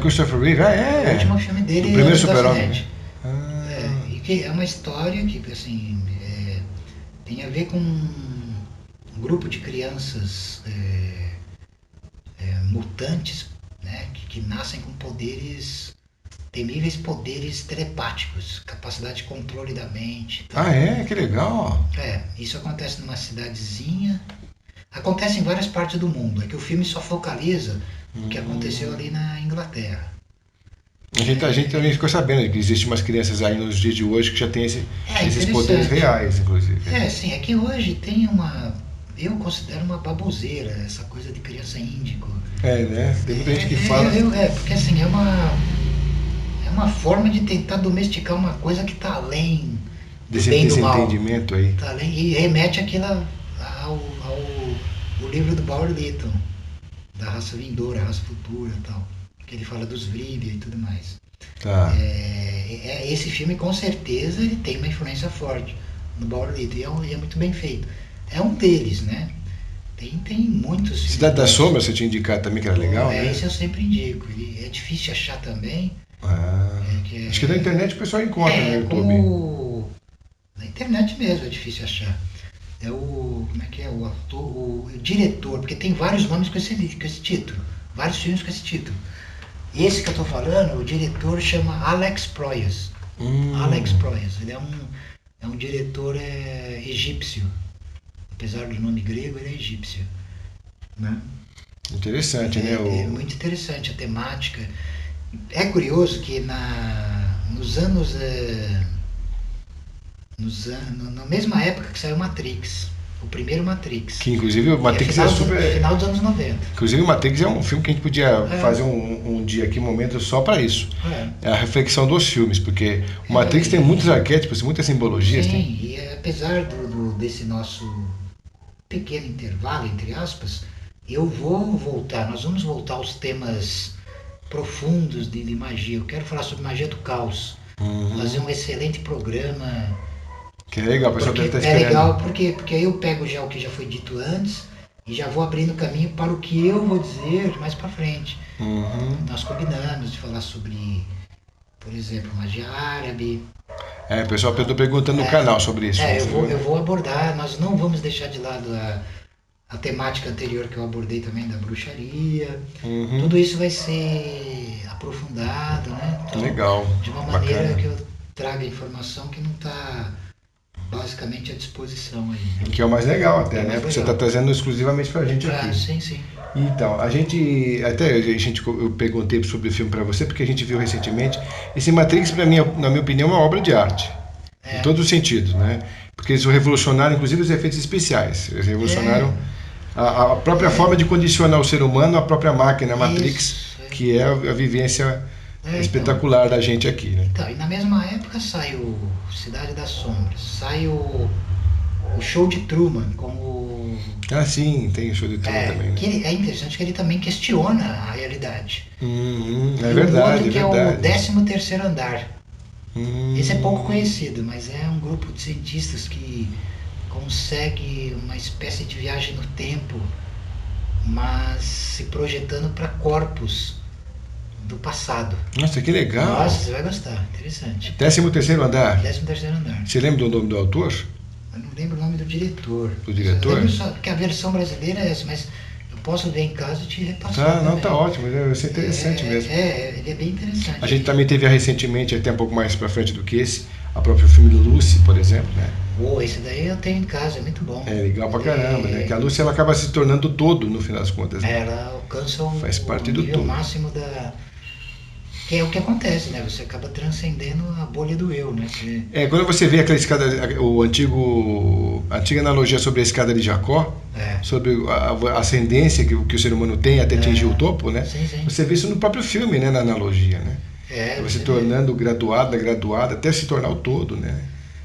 Christopher Reeve? O último filme dele. O primeiro Super-Homem. E que é uma história que assim, tem a ver com um grupo de crianças mutantes, né, que nascem com temíveis poderes telepáticos, capacidade de controle da mente. Então, que legal! Isso acontece numa cidadezinha, acontece em várias partes do mundo, é que o filme só focaliza o que aconteceu ali na Inglaterra. A gente também ficou sabendo que existem umas crianças aí nos dias de hoje que já têm esses poderes reais, inclusive. Sim, é que hoje tem eu considero uma baboseira essa coisa de criança índico. Né? Tem muita gente que fala... porque assim, é uma forma de tentar domesticar uma coisa que está além desse entendimento aí. Tá além, e remete aquilo ao livro do Bauer Lytton, da raça vindoura, raça futura e tal, que ele fala dos Vrivia e tudo mais. Tá. Esse filme, com certeza, ele tem uma influência forte no Bauer Lytton, e é muito bem feito. É um deles, né? Tem muitos filmes. Cidade da Sombra, você tinha indicado também que era legal, né? Esse eu sempre indico. Ele é difícil achar também. Acho que na internet o pessoal encontra no YouTube. Na internet mesmo é difícil achar. Como é que é? O ator, o diretor, porque tem vários nomes com esse título. Vários filmes com esse título. Esse que eu tô falando, o diretor chama Alex Proyas. Alex Proyas. Ele é um diretor egípcio. Apesar do nome grego, ele é egípcio. Né? Interessante, né? É muito interessante a temática. É curioso que nos anos... na mesma época que saiu Matrix, o primeiro Matrix. Que inclusive o Matrix final dos anos 90. Inclusive o Matrix é um filme que a gente podia fazer um dia aqui, um momento só para isso. É a reflexão dos filmes, porque o Matrix tem muitos arquétipos, muitas simbologias. Sim, e apesar desse nosso pequeno intervalo, entre aspas, nós vamos voltar aos temas profundos de magia. Eu quero falar sobre magia do caos. Fazer um excelente programa Que é legal, o pessoal deve estar É esperando. legal porque aí eu pego já o que já foi dito antes e já vou abrindo caminho para o que eu vou dizer mais para frente. Uhum. Nós combinamos de falar sobre, por exemplo, magia árabe. O pessoal estou perguntando no canal sobre isso. Eu vou abordar, nós não vamos deixar de lado a temática anterior que eu abordei também da bruxaria. Uhum. Tudo isso vai ser aprofundado, né? Então, Legal. de uma maneira Bacana. que eu traga informação que não está basicamente à disposição aí. Que é o mais legal até, É né? mais Porque você legal. está trazendo exclusivamente pra gente aqui. Sim, sim. Então, eu perguntei sobre o filme para você, porque a gente viu recentemente. Esse Matrix, na minha opinião, é uma obra de arte. Em todos os sentidos, né? Porque eles revolucionaram, inclusive, os efeitos especiais. Eles revolucionaram a própria forma de condicionar o ser humano, a própria máquina, a Matrix, Isso, que é a vivência espetacular da gente aqui, né? Então, e na mesma época saiu Cidade das Sombras, saiu o Show de Truman com o... Ah, sim, tem o show de Truman também, né? que é interessante que ele também questiona a realidade. É E verdade, o outro que é é o verdade. 13º Andar. Esse é pouco conhecido, mas é um grupo de cientistas que consegue uma espécie de viagem no tempo, mas se projetando para corpos do passado. Nossa, que legal. Nossa, você vai gostar, interessante. 13º andar. 13º Andar. Você lembra do nome do autor? Eu não lembro o nome do diretor. Do diretor? Eu lembro só que a versão brasileira é essa, mas eu posso ver em casa e te repassar. Tá, não, também. tá ótimo. Vai ser interessante mesmo. Ele é bem interessante. A gente também teve recentemente, até um pouco mais pra frente do que esse, a própria filme do Lucy, por exemplo, né? Esse daí eu tenho em casa, é muito bom. É legal pra caramba, né? Que a Lucy ela acaba se tornando todo, no final das contas. Né? Ela alcança Faz parte o do nível todo. máximo da... Que é o que acontece, né? Você acaba transcendendo a bolha do eu, né? Quando você vê aquela escada, a antiga analogia sobre a escada de Jacó, sobre a ascendência que o ser humano tem até atingir o topo, né? Sim, sim. Você vê isso no próprio filme, né? Na analogia, né? Você vê. tornando graduada, até se tornar o todo, né?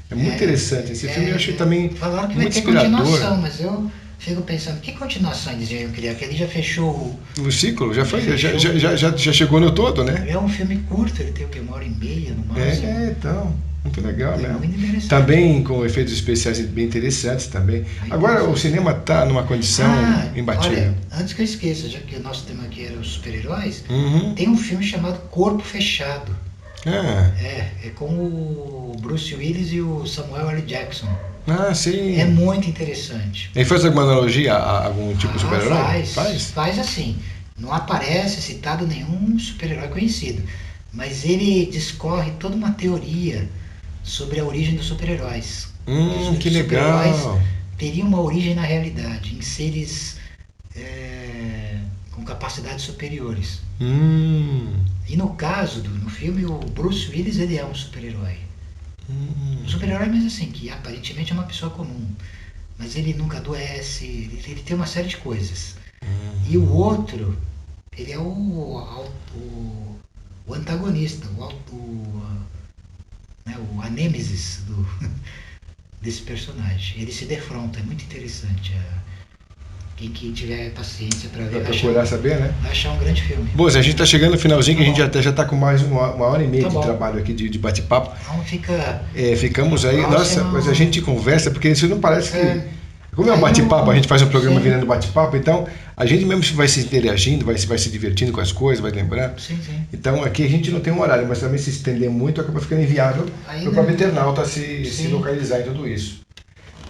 É muito interessante. Esse filme eu achei também Falaram que muito vai ter inspirador. continuação, mas eu fico pensando, que continuação eles iam criar? Que ele já fechou... O ciclo já foi, já chegou no todo, né? É um filme curto, ele tem o quê? 1h30 no máximo. Então, muito legal mesmo. Muito interessante. Também com efeitos especiais bem interessantes também. Agora o cinema está numa condição imbatível. Olha, antes que eu esqueça, já que o nosso tema aqui era os super-heróis, Uhum. tem um filme chamado Corpo Fechado. Ah, É com o Bruce Willis e o Samuel L. Jackson. Sim. É muito interessante. Ele faz alguma analogia a algum tipo de super-herói? Faz assim. Não aparece citado nenhum super-herói conhecido. Mas ele discorre toda uma teoria sobre a origem dos super-heróis. Que Os legal. super-heróis teriam uma origem na realidade, em seres com capacidades superiores. E no caso, no filme, o Bruce Willis ele é um super-herói. Um super-herói, mas assim, que aparentemente é uma pessoa comum. Mas ele nunca adoece, ele tem uma série de coisas. E o outro, ele é o antagonista, a nêmesis desse personagem. Ele se defronta, é muito interessante. Quem tiver paciência para ver, Vai procurar saber, né? vai achar um grande filme. Bom, a gente está chegando no finalzinho, que a gente já está com mais uma hora e meia Tá de bom. trabalho aqui, de bate-papo. Então fica... Ficamos aí, Próximo. nossa, mas a gente conversa, porque isso não parece que... Como é um Aí bate-papo, a gente faz um programa sim. virando bate-papo, então a gente mesmo vai se interagindo, vai se divertindo com as coisas, vai lembrando. Sim. Então aqui a gente não tem um horário, mas também se estender muito acaba ficando inviável para o próprio internauta se localizar em tudo isso.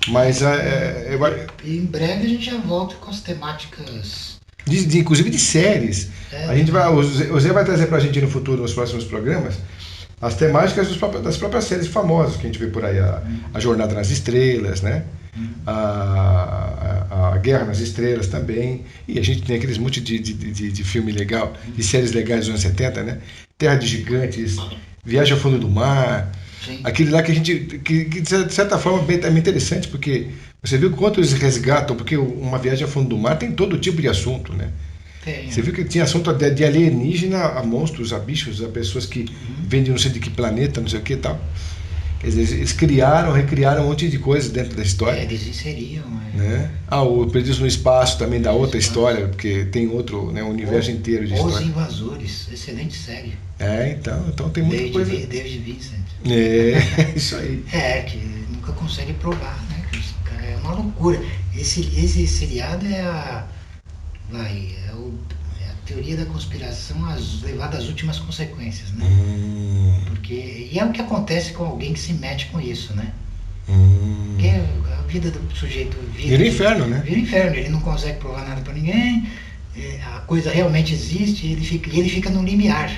Mas E em breve a gente já volta com as temáticas... inclusive de séries. A gente o Zé vai trazer para a gente no futuro, nos próximos programas, as temáticas das próprias séries famosas que a gente vê por aí. A Jornada nas Estrelas, né? A Guerra nas Estrelas também. E a gente tem aqueles monte de filme legal, de séries legais dos anos 70, né? Terra de Gigantes, Viagem ao Fundo do Mar. Sim. Aquele lá que a gente, que de certa forma é bem interessante, porque você viu quanto eles resgatam, porque uma viagem ao fundo do mar tem todo tipo de assunto, né? Tem. Você viu que tinha assunto de alienígena a monstros, a bichos, a pessoas que vêm de não sei de que planeta, não sei o que e tal. Quer dizer, eles recriaram um monte de coisas dentro da história. Eles inseriam. Né? O Perdidos no Espaço também dá outra história, porque tem outro, né, universo inteiro de história. Os Invasores, excelente série. Então tem muita coisa. David Vincent. Isso aí. Que nunca consegue provar, né? É uma loucura. Esse seriado é a teoria da conspiração levada às últimas consequências, né? E é o que acontece com alguém que se mete com isso, né? Porque a vida do sujeito vira inferno, né? Vira inferno, ele não consegue provar nada pra ninguém, a coisa realmente existe, e ele fica no limiar.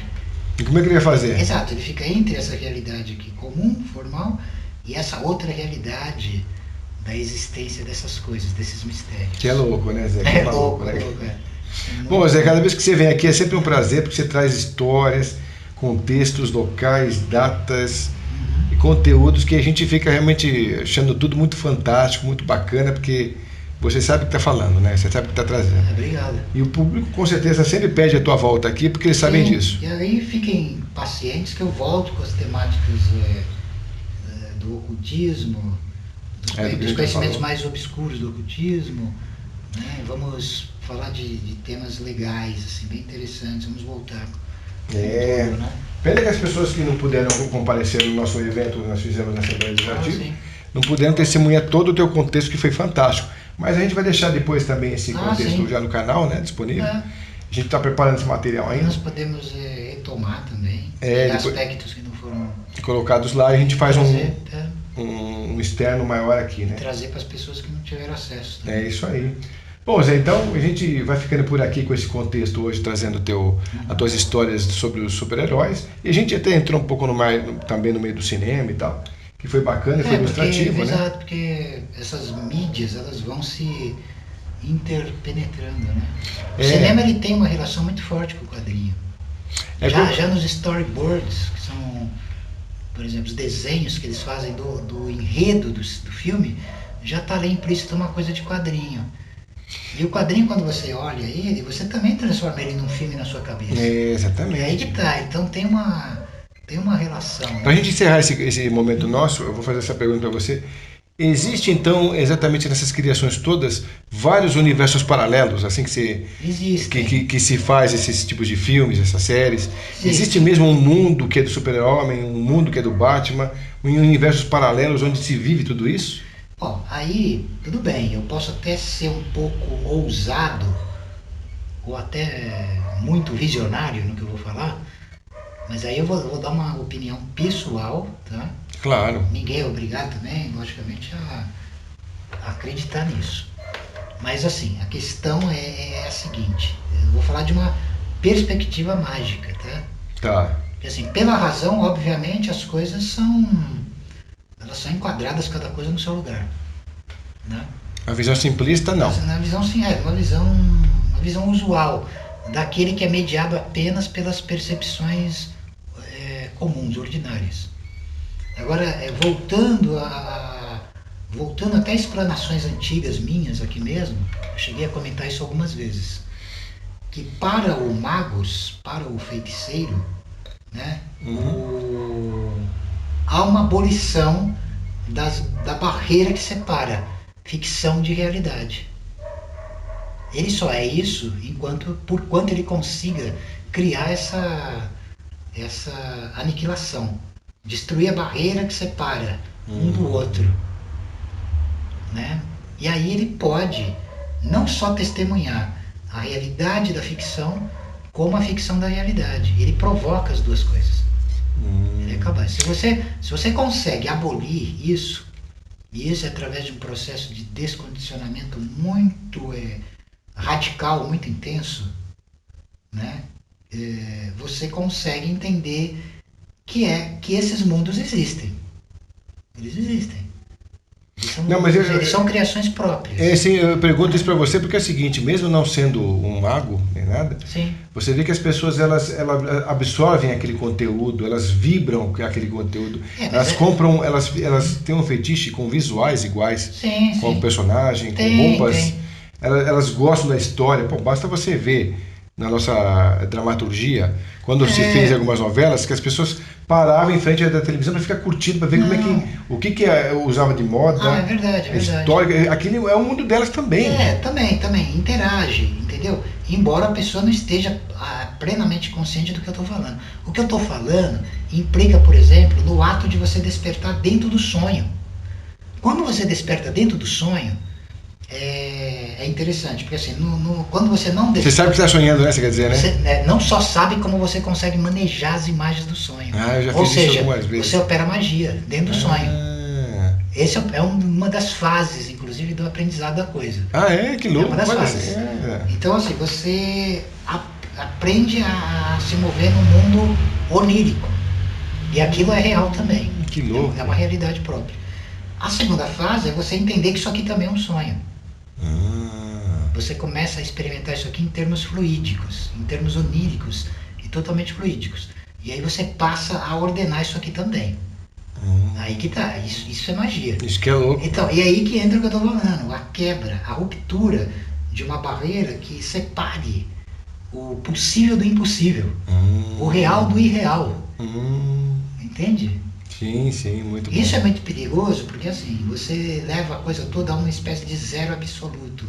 E como é que ele vai fazer? Exato, ele fica entre essa realidade aqui comum, formal, e essa outra realidade da existência dessas coisas, desses mistérios. Que é louco, né, Zé? É louco, né? Bom, Zé, cada vez que você vem aqui é sempre um prazer, porque você traz histórias, contextos, locais, datas e conteúdos que a gente fica realmente achando tudo muito fantástico, muito bacana, porque você sabe o que está falando, né? Você sabe o que está trazendo. Obrigado. E o público com certeza sempre pede a tua volta aqui, porque eles sabem disso. E aí fiquem pacientes que eu volto com as temáticas do ocultismo, dos conhecimentos mais obscuros do ocultismo, né? Vamos falar de temas legais, assim, bem interessantes, vamos voltar. Né? Pena que as pessoas que não puderam comparecer no nosso evento que nós fizemos na Assembleia Legislativa não puderam testemunhar todo o teu contexto, que foi fantástico. Mas a gente vai deixar depois também esse contexto já no canal, né, disponível. A gente está preparando esse material ainda. Nós podemos retomar também aspectos que não foram colocados lá, e a gente faz um externo maior aqui, né? Trazer para as pessoas que não tiveram acesso. Também. É isso aí. Bom, Zé, então a gente vai ficando por aqui com esse contexto hoje, trazendo as tuas histórias sobre os super-heróis. E a gente até entrou um pouco também no meio do cinema e tal, que foi bacana e foi ilustrativo, né? Exato, porque essas mídias, elas vão se interpenetrando, né? O cinema, ele tem uma relação muito forte com o quadrinho. Já nos storyboards, que são, por exemplo, os desenhos que eles fazem do enredo do filme, já está ali implícito uma coisa de quadrinho. E o quadrinho, quando você olha ele, você também transforma ele num filme na sua cabeça. Exatamente. E aí que tá. Então tem uma relação. Para a gente encerrar esse momento nosso, eu vou fazer essa pergunta para você. Existe, então, exatamente nessas criações todas, vários universos paralelos, assim que se faz esses tipos de filmes, essas séries? Existe mesmo um mundo que é do Super-Homem, um mundo que é do Batman, universos paralelos onde se vive tudo isso? Bom, aí, tudo bem, eu posso até ser um pouco ousado, ou até muito visionário no que eu vou falar, mas aí eu vou dar uma opinião pessoal, tá? Claro. Ninguém é obrigado também, logicamente, a acreditar nisso. Mas assim, a questão é a seguinte, eu vou falar de uma perspectiva mágica, tá? Tá. Porque assim, pela razão, obviamente, as coisas são enquadradas, cada coisa no seu lugar, né? A visão simplista, não. Na visão, sim, uma visão usual, daquele que é mediado apenas pelas percepções comuns, ordinárias. Agora, voltando até a explanações antigas minhas aqui mesmo, eu cheguei a comentar isso algumas vezes, que para o magos, para o feiticeiro, né, há uma abolição da barreira que separa ficção de realidade. Ele só é isso por quanto ele consiga criar essa aniquilação, destruir a barreira que separa um do outro, né? E aí ele pode não só testemunhar a realidade da ficção, como a ficção da realidade. Ele provoca as duas coisas. Ele é capaz. Se você consegue abolir isso, e isso é através de um processo de descondicionamento muito radical, muito intenso, né? Você consegue entender que esses mundos existem. Eles existem. Eles são criações próprias. Sim, eu pergunto isso para você porque é o seguinte, mesmo não sendo um mago nem nada, você vê que as pessoas elas absorvem aquele conteúdo, elas vibram com aquele conteúdo, elas compram, elas têm um fetiche com visuais iguais, com o personagem, com roupas, elas gostam da história. Pô, basta você ver na nossa dramaturgia, quando se fez algumas novelas, que as pessoas paravam em frente da televisão para ficar curtindo, para ver como é que, o que usava de moda. Ah, é verdade, é verdade. História, aquele é o mundo delas também. Também, interage, entendeu? Embora a pessoa não esteja plenamente consciente do que eu estou falando. O que eu estou falando implica, por exemplo, no ato de você despertar dentro do sonho. Quando você desperta dentro do sonho, é interessante, porque assim, quando você não desperta... Você sabe o que está sonhando, né? Você quer dizer, né? Você não só sabe como você consegue manejar as imagens do sonho. Eu já Ou fiz seja, isso algumas vezes. você opera magia dentro do sonho. Esse é uma das fases, inclusive, do aprendizado da coisa. Que louco. É uma das fases. Então, assim, você aprende a se mover no mundo onírico. E aquilo é real também. Que louco. É uma realidade própria. A segunda fase é você entender que isso aqui também é um sonho. Você começa a experimentar isso aqui em termos fluídicos, em termos oníricos e totalmente fluídicos. E aí você passa a ordenar isso aqui também. Aí que tá, isso é magia. Isso que é louco. Então, e aí que entra o que eu tô falando, a quebra, a ruptura de uma barreira que separe o possível do impossível, o real do irreal. Entende? Sim, muito bom. Isso é muito perigoso porque assim, você leva a coisa toda a uma espécie de zero absoluto,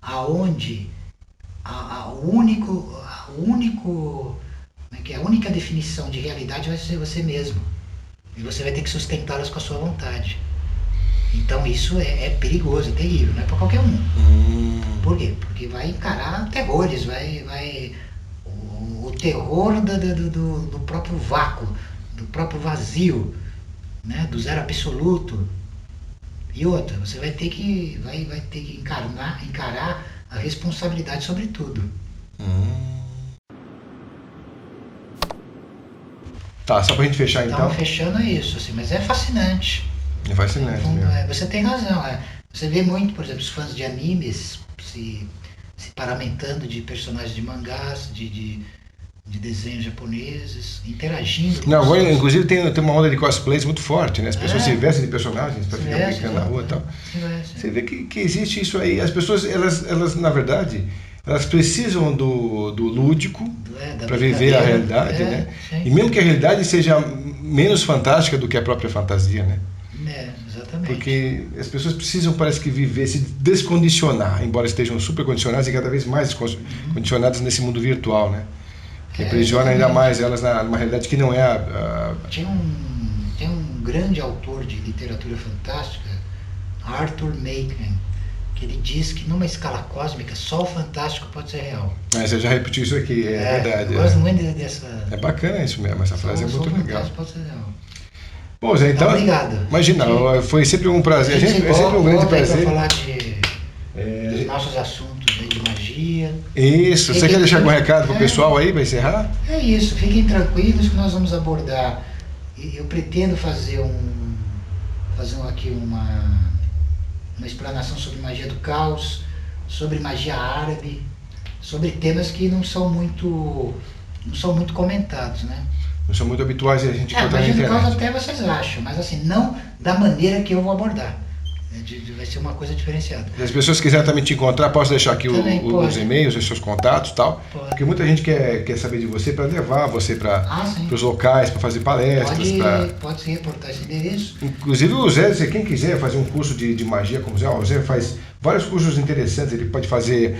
aonde a única definição de realidade vai ser você mesmo. E você vai ter que sustentá-las com a sua vontade. Então isso é perigoso, é terrível, não é para qualquer um. Por quê? Porque vai encarar terrores, o terror do próprio vácuo, do próprio vazio, né? Do zero absoluto. E outra, você vai ter que encarar a responsabilidade sobre tudo. Tá, só pra gente fechar então. Fechando é isso, assim, mas é fascinante. É fascinante, né? Você tem razão. Você vê muito, por exemplo, os fãs de animes se paramentando de personagens de mangás, de desenhos japoneses, interagindo. Não, agora, inclusive tem uma onda de cosplays muito forte, né? As pessoas se vestem de personagens para ficar brincando na rua e tal. Você vê que existe isso aí. As pessoas, elas na verdade, elas precisam do lúdico para viver a realidade, né? Sim. E mesmo que a realidade seja menos fantástica do que a própria fantasia, né? Exatamente. Porque as pessoas precisam, parece que, viver, se descondicionar, embora estejam super condicionadas e cada vez mais condicionadas nesse mundo virtual, né? Que aprisiona ainda mais elas numa realidade que não é Tem um grande autor de literatura fantástica, Arthur Machen, que ele diz que numa escala cósmica só o fantástico pode ser real. Mas você já repetiu isso aqui, é verdade. Eu gosto muito dessa... É bacana isso mesmo, essa frase é muito legal. Pode ser real. Bom, Zé, então, obrigado. Imagina, foi sempre um prazer. É sempre um grande prazer. Falar dos nossos assuntos aí de magia. Isso, você quer deixar algum recado pro pessoal aí para encerrar? É isso, fiquem tranquilos que nós vamos abordar. Eu pretendo fazer aqui uma explanação sobre magia do caos, sobre magia árabe, sobre temas que não são muito comentados, né? Não são muito habituais a gente encontrar na magia do internet. caos até vocês acham, mas assim, não da maneira que eu vou abordar. Vai ser uma coisa diferenciada. Se as pessoas quiserem também te encontrar, posso deixar aqui os e-mails, os seus contatos e tal. Pode. Porque muita gente quer saber de você para levar você para os locais, para fazer palestras. Pode se reportar esse endereço. Inclusive o Zé, quem quiser fazer um curso de magia como o Zé faz vários cursos interessantes. Ele pode fazer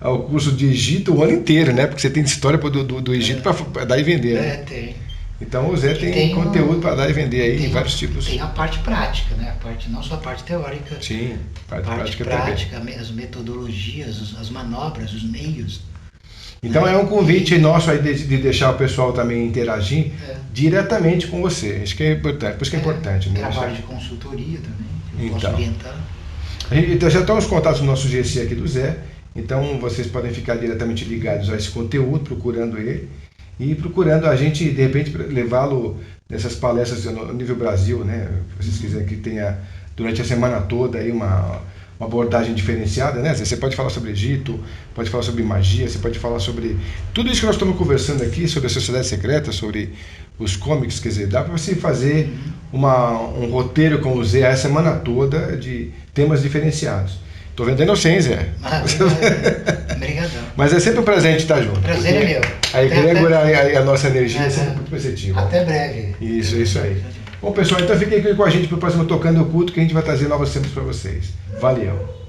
o curso de Egito o ano inteiro, né? Porque você tem história do Egito para dar e vender. Né? Tem. Então o Zé tem conteúdo para dar e vender aí em vários tipos. Tem a parte prática, né? Não só a parte teórica. Sim, a parte prática também. As metodologias, as manobras, os meios. Então é um convite nosso aí de deixar o pessoal também interagir diretamente com você. Isso que é importante, por isso que é importante. Né? Trabalho de consultoria também, eu posso orientar. Então já estão os contatos do nosso GC aqui do Zé, então vocês podem ficar diretamente ligados a esse conteúdo, procurando ele. E procurando a gente, de repente, levá-lo nessas palestras no nível Brasil, né? Se vocês quiserem que tenha, durante a semana toda, aí uma abordagem diferenciada, né? Você pode falar sobre Egito, pode falar sobre magia, você pode falar sobre tudo isso que nós estamos conversando aqui, sobre a sociedade secreta, sobre os comics, quer dizer, dá para você fazer um roteiro com o Zé a semana toda de temas diferenciados. Tô vendendo sem, Zé. Obrigadão. Mas é sempre um prazer estar junto. Prazer é meu. A egrégora e a nossa energia é sempre muito positiva. Até breve. Isso aí. Bom, pessoal, então fiquem aqui com a gente para o próximo Tocando o Culto, que a gente vai trazer novos temas para vocês. Valeu!